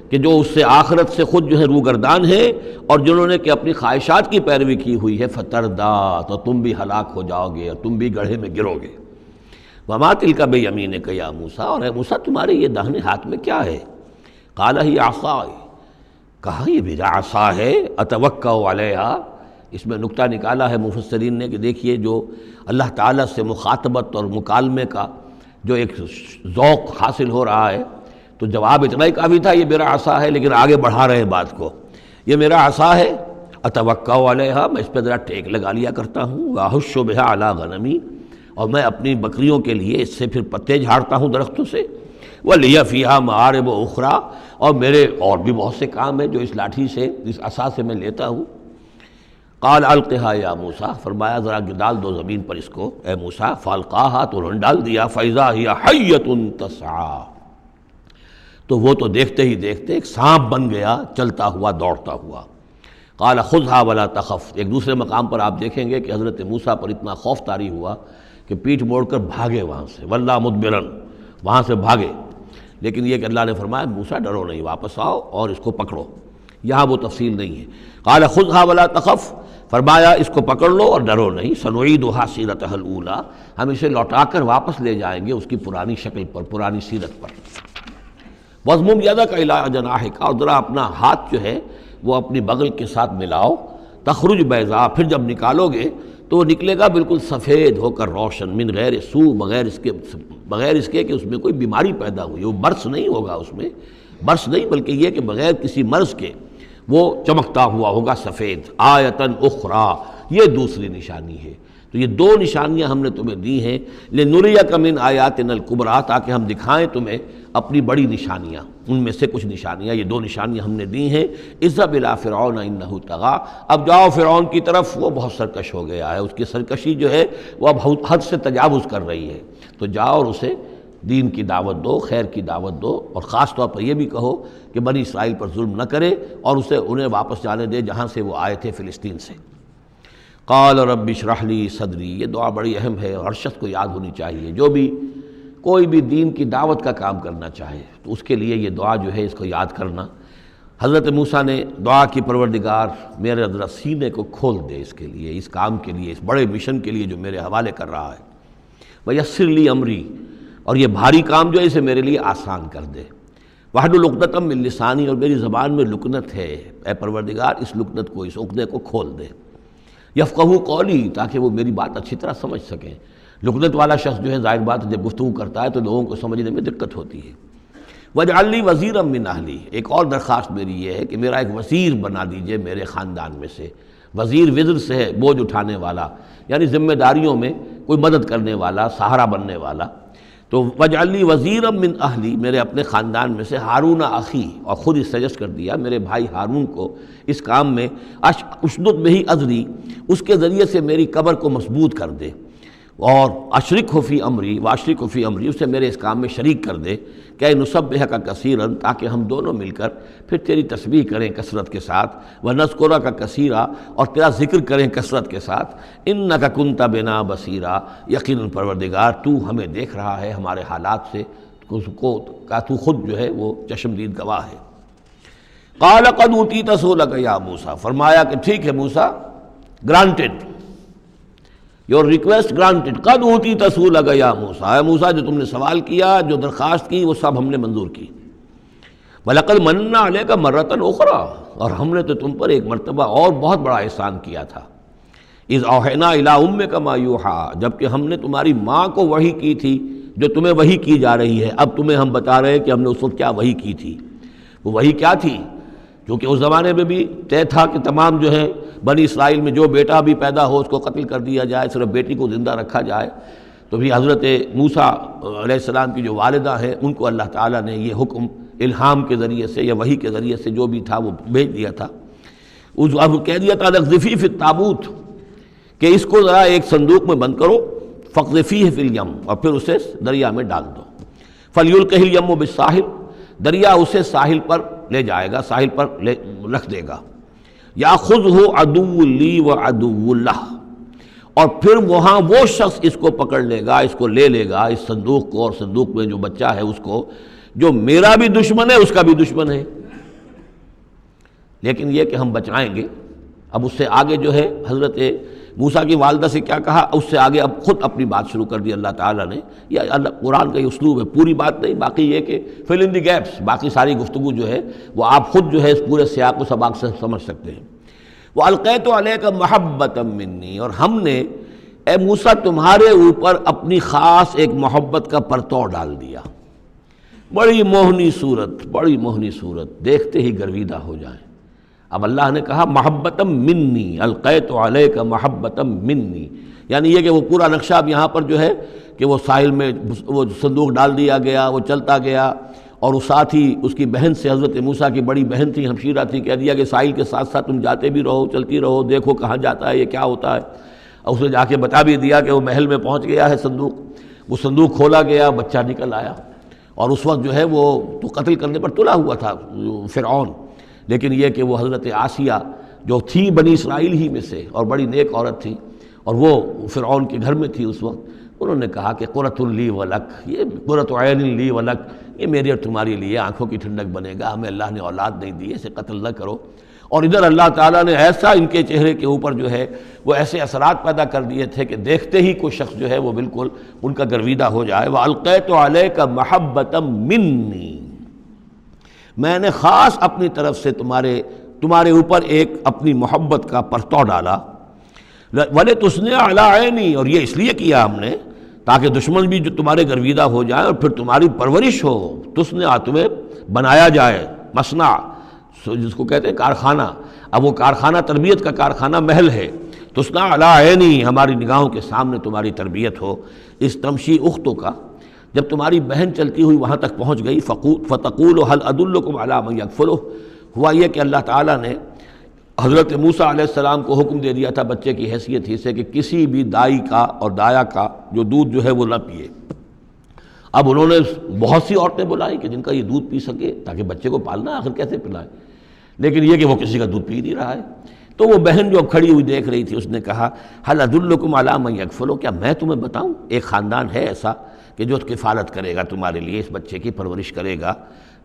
کہ جو اس سے آخرت سے خود جو ہے روگردان ہیں اور جنہوں نے کہ اپنی خواہشات کی پیروی کی ہوئی ہے، فتردہ، تو تم بھی ہلاک ہو جاؤ گے اور تم بھی گڑھے میں گرو گے۔ وما تلک بیمینک یا موسیٰ، اور اے موسیٰ تمہارے یہ داہنے ہاتھ میں کیا ہے؟ قال ہی عصای، کہا یہ میرا عصا ہے، اتوکأ علیہا۔ اس میں نکتہ نکالا ہے مفسرین نے کہ دیکھیے جو اللہ تعالیٰ سے مخاطبت اور مکالمے کا جو ایک ذوق حاصل ہو رہا ہے، تو جواب اتنا ہی کافی تھا یہ میرا عصا ہے، لیکن آگے بڑھا رہے ہیں بات کو، یہ میرا عصا ہے، اتوکأ علیہا، میں اس پہ ذرا ٹیک لگا لیا کرتا ہوں، واحش بہا علی غنمی، اور میں اپنی بکریوں کے لیے اس سے پھر پتے جھاڑتا ہوں درختوں سے، وَلِيَ فِيهَا مَآرِبُ أُخْرَى، اور میرے اور بھی بہت سے کام ہیں جو اس لاٹھی سے، اس عصا سے میں لیتا ہوں۔ قال القها یا موسیٰ، فرمایا ذرا ڈال دو زمین پر اس کو اے موسیٰ، فالقاها، تو انہوں نے ڈال دیا، فَإِذَا هِيَ حَيَّةٌ تَسْعَىٰ، تو وہ تو دیکھتے ہی دیکھتے ایک سانپ بن گیا، چلتا ہوا دوڑتا ہوا۔ قال خذها ولا تخف، ایک دوسرے مقام پر آپ دیکھیں گے کہ حضرت موسیٰ پر اتنا خوف طاری ہوا کہ پیٹھ موڑ کر بھاگے وہاں سے، وَلَّا مُدْبِرًا، وہاں سے بھاگے، لیکن یہ کہ اللہ نے فرمایا موسیٰ ڈرو نہیں، واپس آؤ اور اس کو پکڑو، یہاں وہ تفصیل نہیں ہے۔ قال خذها ولا تخف، فرمایا اس کو پکڑ لو اور ڈرو نہیں، سنعیدها سیرتها الاولی، ہم اسے لوٹا کر واپس لے جائیں گے اس کی پرانی شکل پر، پرانی سیرت پر۔ وَاضْمُمْ يَدَكَ إِلَىٰ جَنَاحِكَ، اور ذرا اپنا ہاتھ جو ہے وہ اپنی بغل کے ساتھ ملاؤ، تخرج بیضاء، پھر جب نکالو گے تو وہ نکلے گا بالکل سفید ہو کر روشن، من غیر سو، بغیر اس کے کہ اس میں کوئی بیماری پیدا ہوئی، وہ برس نہیں ہوگا، اس میں برس نہیں بلکہ یہ کہ بغیر کسی مرض کے وہ چمکتا ہوا ہوگا سفید۔ آیتن اخری، یہ دوسری نشانی ہے۔ تو یہ دو نشانیاں ہم نے تمہیں دی ہیں، لنریک من آیاتنا الکبریٰ، تاکہ ہم دکھائیں تمہیں اپنی بڑی نشانیاں، ان میں سے کچھ نشانیاں، یہ دو نشانیاں ہم نے دی ہیں۔ اذهب الی فرعون انہ طغیٰ، اب جاؤ فرعون کی طرف، وہ بہت سرکش ہو گیا ہے، اس کی سرکشی جو ہے وہ اب حد سے تجاوز کر رہی ہے، تو جاؤ اور اسے دین کی دعوت دو، خیر کی دعوت دو، اور خاص طور پر یہ بھی کہو کہ بنی اسرائیل پر ظلم نہ کرے، اور اسے انہیں واپس جانے دے جہاں سے وہ آئے تھے، فلسطین سے۔ قال رب اشرح لی صدری، یہ دعا بڑی اہم ہے، ہر شخص کو یاد ہونی چاہیے، جو بھی کوئی بھی دین کی دعوت کا کام کرنا چاہے تو اس کے لیے یہ دعا جو ہے اس کو یاد کرنا۔ حضرت موسیٰ نے دعا کی، پروردگار میرے ذرا سینے کو کھول دے اس کے لیے، اس کام کے لیے، اس بڑے مشن کے لیے جو میرے حوالے کر رہا ہے، ویسر لی امری، اور یہ بھاری کام جو ہے اسے میرے لیے آسان کر دے، واحلل عقدۃ من لسانی، اور میری زبان میں لکنت ہے، اے پروردگار اس لکنت کو، اس عقدے کو کھول دے، یفقہوا قولی، تاکہ وہ میری بات اچھی طرح سمجھ سکیں۔ لکنت والا شخص جو ہے ظاہر بات جب گفتگو کرتا ہے تو لوگوں کو سمجھنے میں دقت ہوتی ہے۔ وَاجْعَلْ لِي وَزِيرًا مِّنْ أَهْلِي، ایک اور درخواست میری یہ ہے کہ میرا ایک وزیر بنا دیجئے میرے خاندان میں سے۔ وزیر وزر سے ہے بوجھ اٹھانے والا، یعنی ذمہ داریوں میں کوئی مدد کرنے والا، سہارا بننے والا۔ تو وَاجْعَلْ لِي وَزِيرًا مِّنْ أَهْلِي، میرے اپنے خاندان میں سے ہارون اخی، اور خود اس سجسٹ کر دیا میرے بھائی ہارون کو اس کام میں، اشدد بہ اذری، اس کے ذریعے سے میری قبر کو مضبوط کر دے، اور اشرکہ فی امری، واشرکہ فی امری، اسے میرے اس کام میں شریک کر دے، کہ نسبحک کثیرا، تاکہ ہم دونوں مل کر پھر تیری تسبیح کریں کثرت کے ساتھ، ونذکرک کثیرا، اور تیرا ذکر کریں کثرت کے ساتھ، انک کنت بنا بصیرا، یقیناً پروردگار تو ہمیں دیکھ رہا ہے ہمارے حالات سے، کا تو خود جو ہے وہ چشمدید گواہ ہے۔ قال قد اوتیت سؤلک یا موسیٰ، فرمایا کہ ٹھیک ہے موسیٰ، گرانٹڈ، یور ریکویسٹ گرانٹڈ، قد اوتیت سؤلک یا موسیٰ، اے موسیٰ جو تم نے سوال کیا، جو درخواست کی، وہ سب ہم نے منظور کی۔ وَلَقَدْ مَنَّا عَلَيْكَ مَرَّةً أُخْرَىٰ، اور ہم نے تو تم پر ایک مرتبہ اور بہت بڑا احسان کیا تھا۔ اِذْ أَوْحَيْنَا إِلَىٰ أُمِّكَ مَا يُوحَىٰ، جبکہ ہم نے تمہاری ماں کو وحی کی تھی جو تمہیں وحی کی جا رہی ہے۔ اب تمہیں ہم بتا رہے ہیں کہ ہم نے اس وقت کیا وحی کی تھی۔ وہ وحی کیا تھی؟ کیونکہ اس زمانے میں بھی طے تھا کہ تمام جو ہے بنی اسرائیل میں جو بیٹا بھی پیدا ہو اس کو قتل کر دیا جائے، صرف بیٹی کو زندہ رکھا جائے۔ تو بھی حضرت موسیٰ علیہ السلام کی جو والدہ ہیں ان کو اللہ تعالیٰ نے یہ حکم الہام کے ذریعے سے یا وحی کے ذریعے سے جو بھی تھا وہ بھیج دیا تھا۔ اب کہہ دیا تھا اقذفیہ فی التابوت، کہ اس کو ذرا ایک صندوق میں بند کرو، فاقذفیہ فی الیم، اور پھر اسے دریا میں ڈال دو، فلیلقہ الیم بالساحل، دریا اسے ساحل پر لے جائے گا، ساحل پر رکھ دے گا۔ یاخذہ عدو لی و عدو لہ، اور پھر وہاں وہ شخص اس کو پکڑ لے گا، اس کو لے لے گا، اس صندوق کو، اور صندوق میں جو بچہ ہے اس کو، جو میرا بھی دشمن ہے اس کا بھی دشمن ہے۔ لیکن یہ کہ ہم بچائیں گے۔ اب اس سے آگے جو ہے حضرت موسیٰ کی والدہ سے کیا کہا، اس سے آگے اب خود اپنی بات شروع کر دی اللہ تعالیٰ نے. یہ اللہ قرآن کا یہ اسلوب ہے، پوری بات نہیں، باقی یہ کہ فل ان دی گیپس، باقی ساری گفتگو جو ہے وہ آپ خود جو ہے اس پورے سیاق و سباق سے سمجھ سکتے ہیں. وَأَلْقَيْتُ عَلَيْكَ مَحَبَّةً مِّنِّي، اور ہم نے اے موسیٰ تمہارے اوپر اپنی خاص ایک محبت کا پرتو ڈال دیا. بڑی موہنی صورت، بڑی موہنی صورت، دیکھتے ہی گرویدہ ہو جائیں. اب اللہ نے کہا محبتم منی، القیت علیک محبتم منی، یعنی یہ کہ وہ پورا نقشہ اب یہاں پر جو ہے کہ وہ ساحل میں وہ صندوق ڈال دیا گیا، وہ چلتا گیا، اور اس ساتھ ہی اس کی بہن سے، حضرت موسیٰ کی بڑی بہن تھی، ہمشیرہ تھی، کہہ دیا کہ ساحل کے ساتھ ساتھ تم جاتے بھی رہو، چلتی رہو، دیکھو کہاں جاتا ہے، یہ کیا ہوتا ہے. اور اس نے جا کے بتا بھی دیا کہ وہ محل میں پہنچ گیا ہے صندوق. وہ صندوق کھولا گیا، بچہ نکل آیا، اور اس وقت جو ہے وہ تو قتل کرنے پر تلا ہوا تھا فرعون، لیکن یہ کہ وہ حضرت آسیہ جو تھی بنی اسرائیل ہی میں سے اور بڑی نیک عورت تھی، اور وہ فرعون کے گھر میں تھی اس وقت، انہوں نے کہا کہ قرۃ لی ولک، یہ قرۃ عین لی ولک، یہ میری اور تمہاری لیے آنکھوں کی ٹھنڈک بنے گا، ہمیں اللہ نے اولاد نہیں دی، اسے قتل نہ کرو. اور ادھر اللہ تعالیٰ نے ایسا ان کے چہرے کے اوپر جو ہے وہ ایسے اثرات پیدا کر دیے تھے کہ دیکھتے ہی کوئی شخص جو ہے وہ بالکل ان کا گرویدہ ہو جائے. وَأَلْقَيْتُ عَلَيْكَ مَحَبَّةً مِّنِّي، میں نے خاص اپنی طرف سے تمہارے اوپر ایک اپنی محبت کا پرتو ڈالا. وَلِتُصْنِعَ عَلَىٰ عَيْنِي، اور یہ اس لیے کیا ہم نے تاکہ دشمن بھی جو تمہارے گرویدہ ہو جائیں اور پھر تمہاری پرورش ہو. تصنع، تمہیں بنایا جائے، مصنع جس کو کہتے ہیں کارخانہ. اب وہ کارخانہ تربیت کا کارخانہ محل ہے. تصنع علی عینی، ہماری نگاہوں کے سامنے تمہاری تربیت ہو. اس تمشی اختوں کا، جب تمہاری بہن چلتی ہوئی وہاں تک پہنچ گئی، فتقول هل ادلکم علی من یکفلہ، ہوا یہ کہ اللہ تعالیٰ نے حضرت موسیٰ علیہ السلام کو حکم دے دیا تھا بچے کی حیثیت ہی سے کہ کسی بھی دائی کا اور دایا کا جو دودھ جو ہے وہ نہ پیے. اب انہوں نے بہت سی عورتیں بلائی کہ جن کا یہ دودھ پی سکے تاکہ بچے کو پالنا، آخر کیسے پلائے، لیکن یہ کہ وہ کسی کا دودھ پی نہیں رہا ہے. تو وہ بہن جو اب کھڑی ہوئی دیکھ رہی تھی، اس نے کہا هل ادلکم علی من یکفلہ، کیا میں تمہیں بتاؤں ایک خاندان ہے ایسا کہ جو کفالت کرے گا تمہارے لیے، اس بچے کی پرورش کرے گا.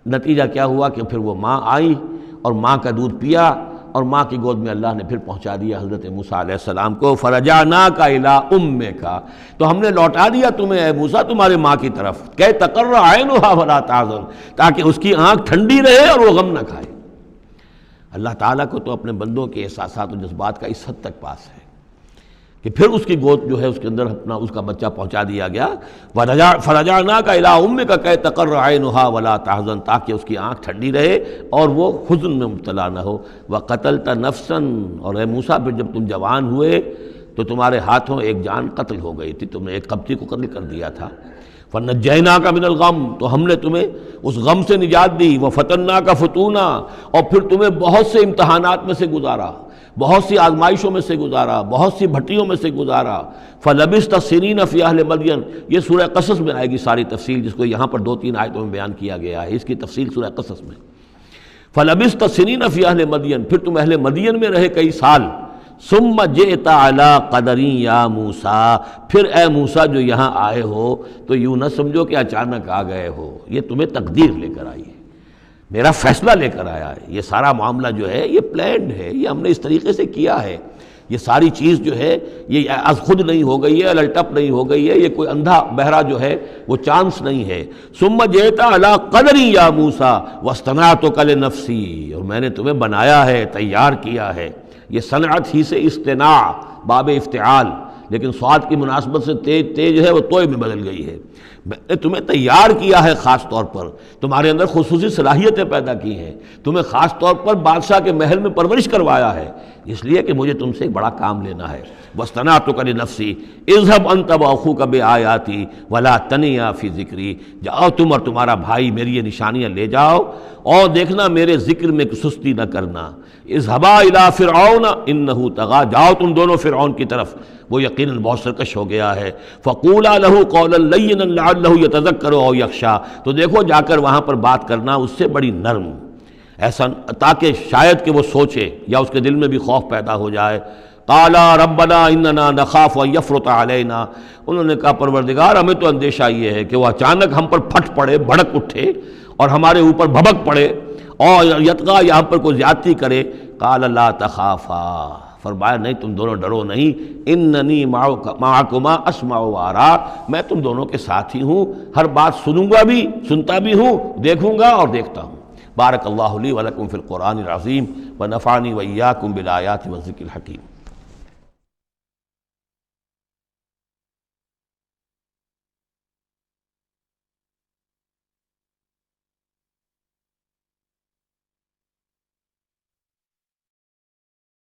نتیجہ کیا ہوا کہ پھر وہ ماں آئی اور ماں کا دودھ پیا، اور ماں کی گود میں اللہ نے پھر پہنچا دیا حضرت موسیٰ علیہ السلام کو. فرجعناک الی امک، تو ہم نے لوٹا دیا تمہیں اے موسیٰ تمہارے ماں کی طرف، کہ تقر عینھا ولا تحزن، تاکہ اس کی آنکھ ٹھنڈی رہے اور وہ غم نہ کھائے. اللہ تعالیٰ کو تو اپنے بندوں کے احساسات و جذبات کا اس حد تک پاس ہے کہ پھر اس کی گود جو ہے اس کے اندر اپنا اس کا بچہ پہنچا دیا گیا. فرجعناک الی امک کہ تقر عینھا ولا تحزن، تاکہ اس کی آنکھ ٹھنڈی رہے اور وہ حزن میں مبتلا نہ ہو. وقتلت نفسا، اور اے موسیٰ پھر جب تم جوان ہوئے تو تمہارے ہاتھوں ایک جان قتل ہو گئی تھی، تم نے ایک قبطی کو قتل کر دیا تھا. فنجیناک من الغم، تو ہم نے تمہیں اس غم سے نجات دی. وفتناک فتونا، اور پھر تمہیں بہت سے امتحانات میں سے گزارا، بہت سی آزمائشوں میں سے گزارا، بہت سی بھٹیوں میں سے گزارا. فلبثت سنین فی اہل مدین، یہ سورہ قصص میں آئے گی ساری تفصیل، جس کو یہاں پر 2-3 آیتوں میں بیان کیا گیا ہے، اس کی تفصیل سورہ قصص میں. فلبثت سنین فی اہل مدین، پھر تم اہل مدین میں رہے کئی سال. ثم جئت علی قدری یا موسیٰ، پھر اے موسیٰ جو یہاں آئے ہو تو یوں نہ سمجھو کہ اچانک آ گئے ہو، یہ تمہیں تقدیر لے کر آئی ہے، میرا فیصلہ لے کر آیا ہے. یہ سارا معاملہ جو ہے یہ پلانڈ ہے، یہ ہم نے اس طریقے سے کیا ہے. یہ ساری چیز جو ہے یہ از خود نہیں ہو گئی ہے، الٹپ نہیں ہو گئی ہے، یہ کوئی اندھا بہرا جو ہے وہ چانس نہیں ہے. ثم جئت علی قدری یا موسیٰ واصطنعتک لنفسی، اور میں نے تمہیں بنایا ہے، تیار کیا ہے. یہ صنعت ہی سے اصطناع باب افتعال، لیکن صاد کی مناسبت سے تیج ہے وہ توئے میں بدل گئی ہے. میں نے تمہیں تیار کیا ہے، خاص طور پر تمہارے اندر خصوصی صلاحیتیں پیدا کی ہیں، تمہیں خاص طور پر بادشاہ کے محل میں پرورش کروایا ہے، اس لیے کہ مجھے تم سے ایک بڑا کام لینا ہے. واصطنعتک لنفسی اذهب انت واخوک بآیاتی ولا تنیا فی ذکری، جاؤ تم اور تمہارا بھائی میری یہ نشانیاں لے جاؤ اور دیکھنا میرے ذکر میں سستی نہ کرنا. اذهبا الی فرعون انه طغى، جاؤ تم دونوں فرعون کی طرف، وہ یقیناً بہت سرکش ہو گیا ہے. فقولا له قولا لینا لعله يتذکر او یخشی، تو دیکھو جا کر وہاں پر بات کرنا اس سے بڑی نرم، ایسا تاکہ شاید کہ وہ سوچے یا اس کے دل میں بھی خوف پیدا ہو جائے. قالا ربنا اننا نخاف ان یفرط علینا، انہوں نے کہا پروردگار ہمیں تو اندیشہ یہ ہے کہ وہ اچانک ہم پر پھٹ پڑے، بھڑک اٹھے اور ہمارے اوپر بھبک پڑے اور یطغی یا ہم پر کوئی زیادتی کرے. قال لا تخافا فرمایا نہیں تم دونوں ڈرو نہیں، اننی معکما اسمع و ارا، میں تم دونوں کے ساتھ ہی ہوں، ہر بات سنوں گا بھی، سنتا بھی ہوں، دیکھوں گا اور دیکھتا ہوں۔ بارک اللہ لی ولکم فی القرآن العظیم ونفعنی وإیاکم بالآیات والذکر الحکیم۔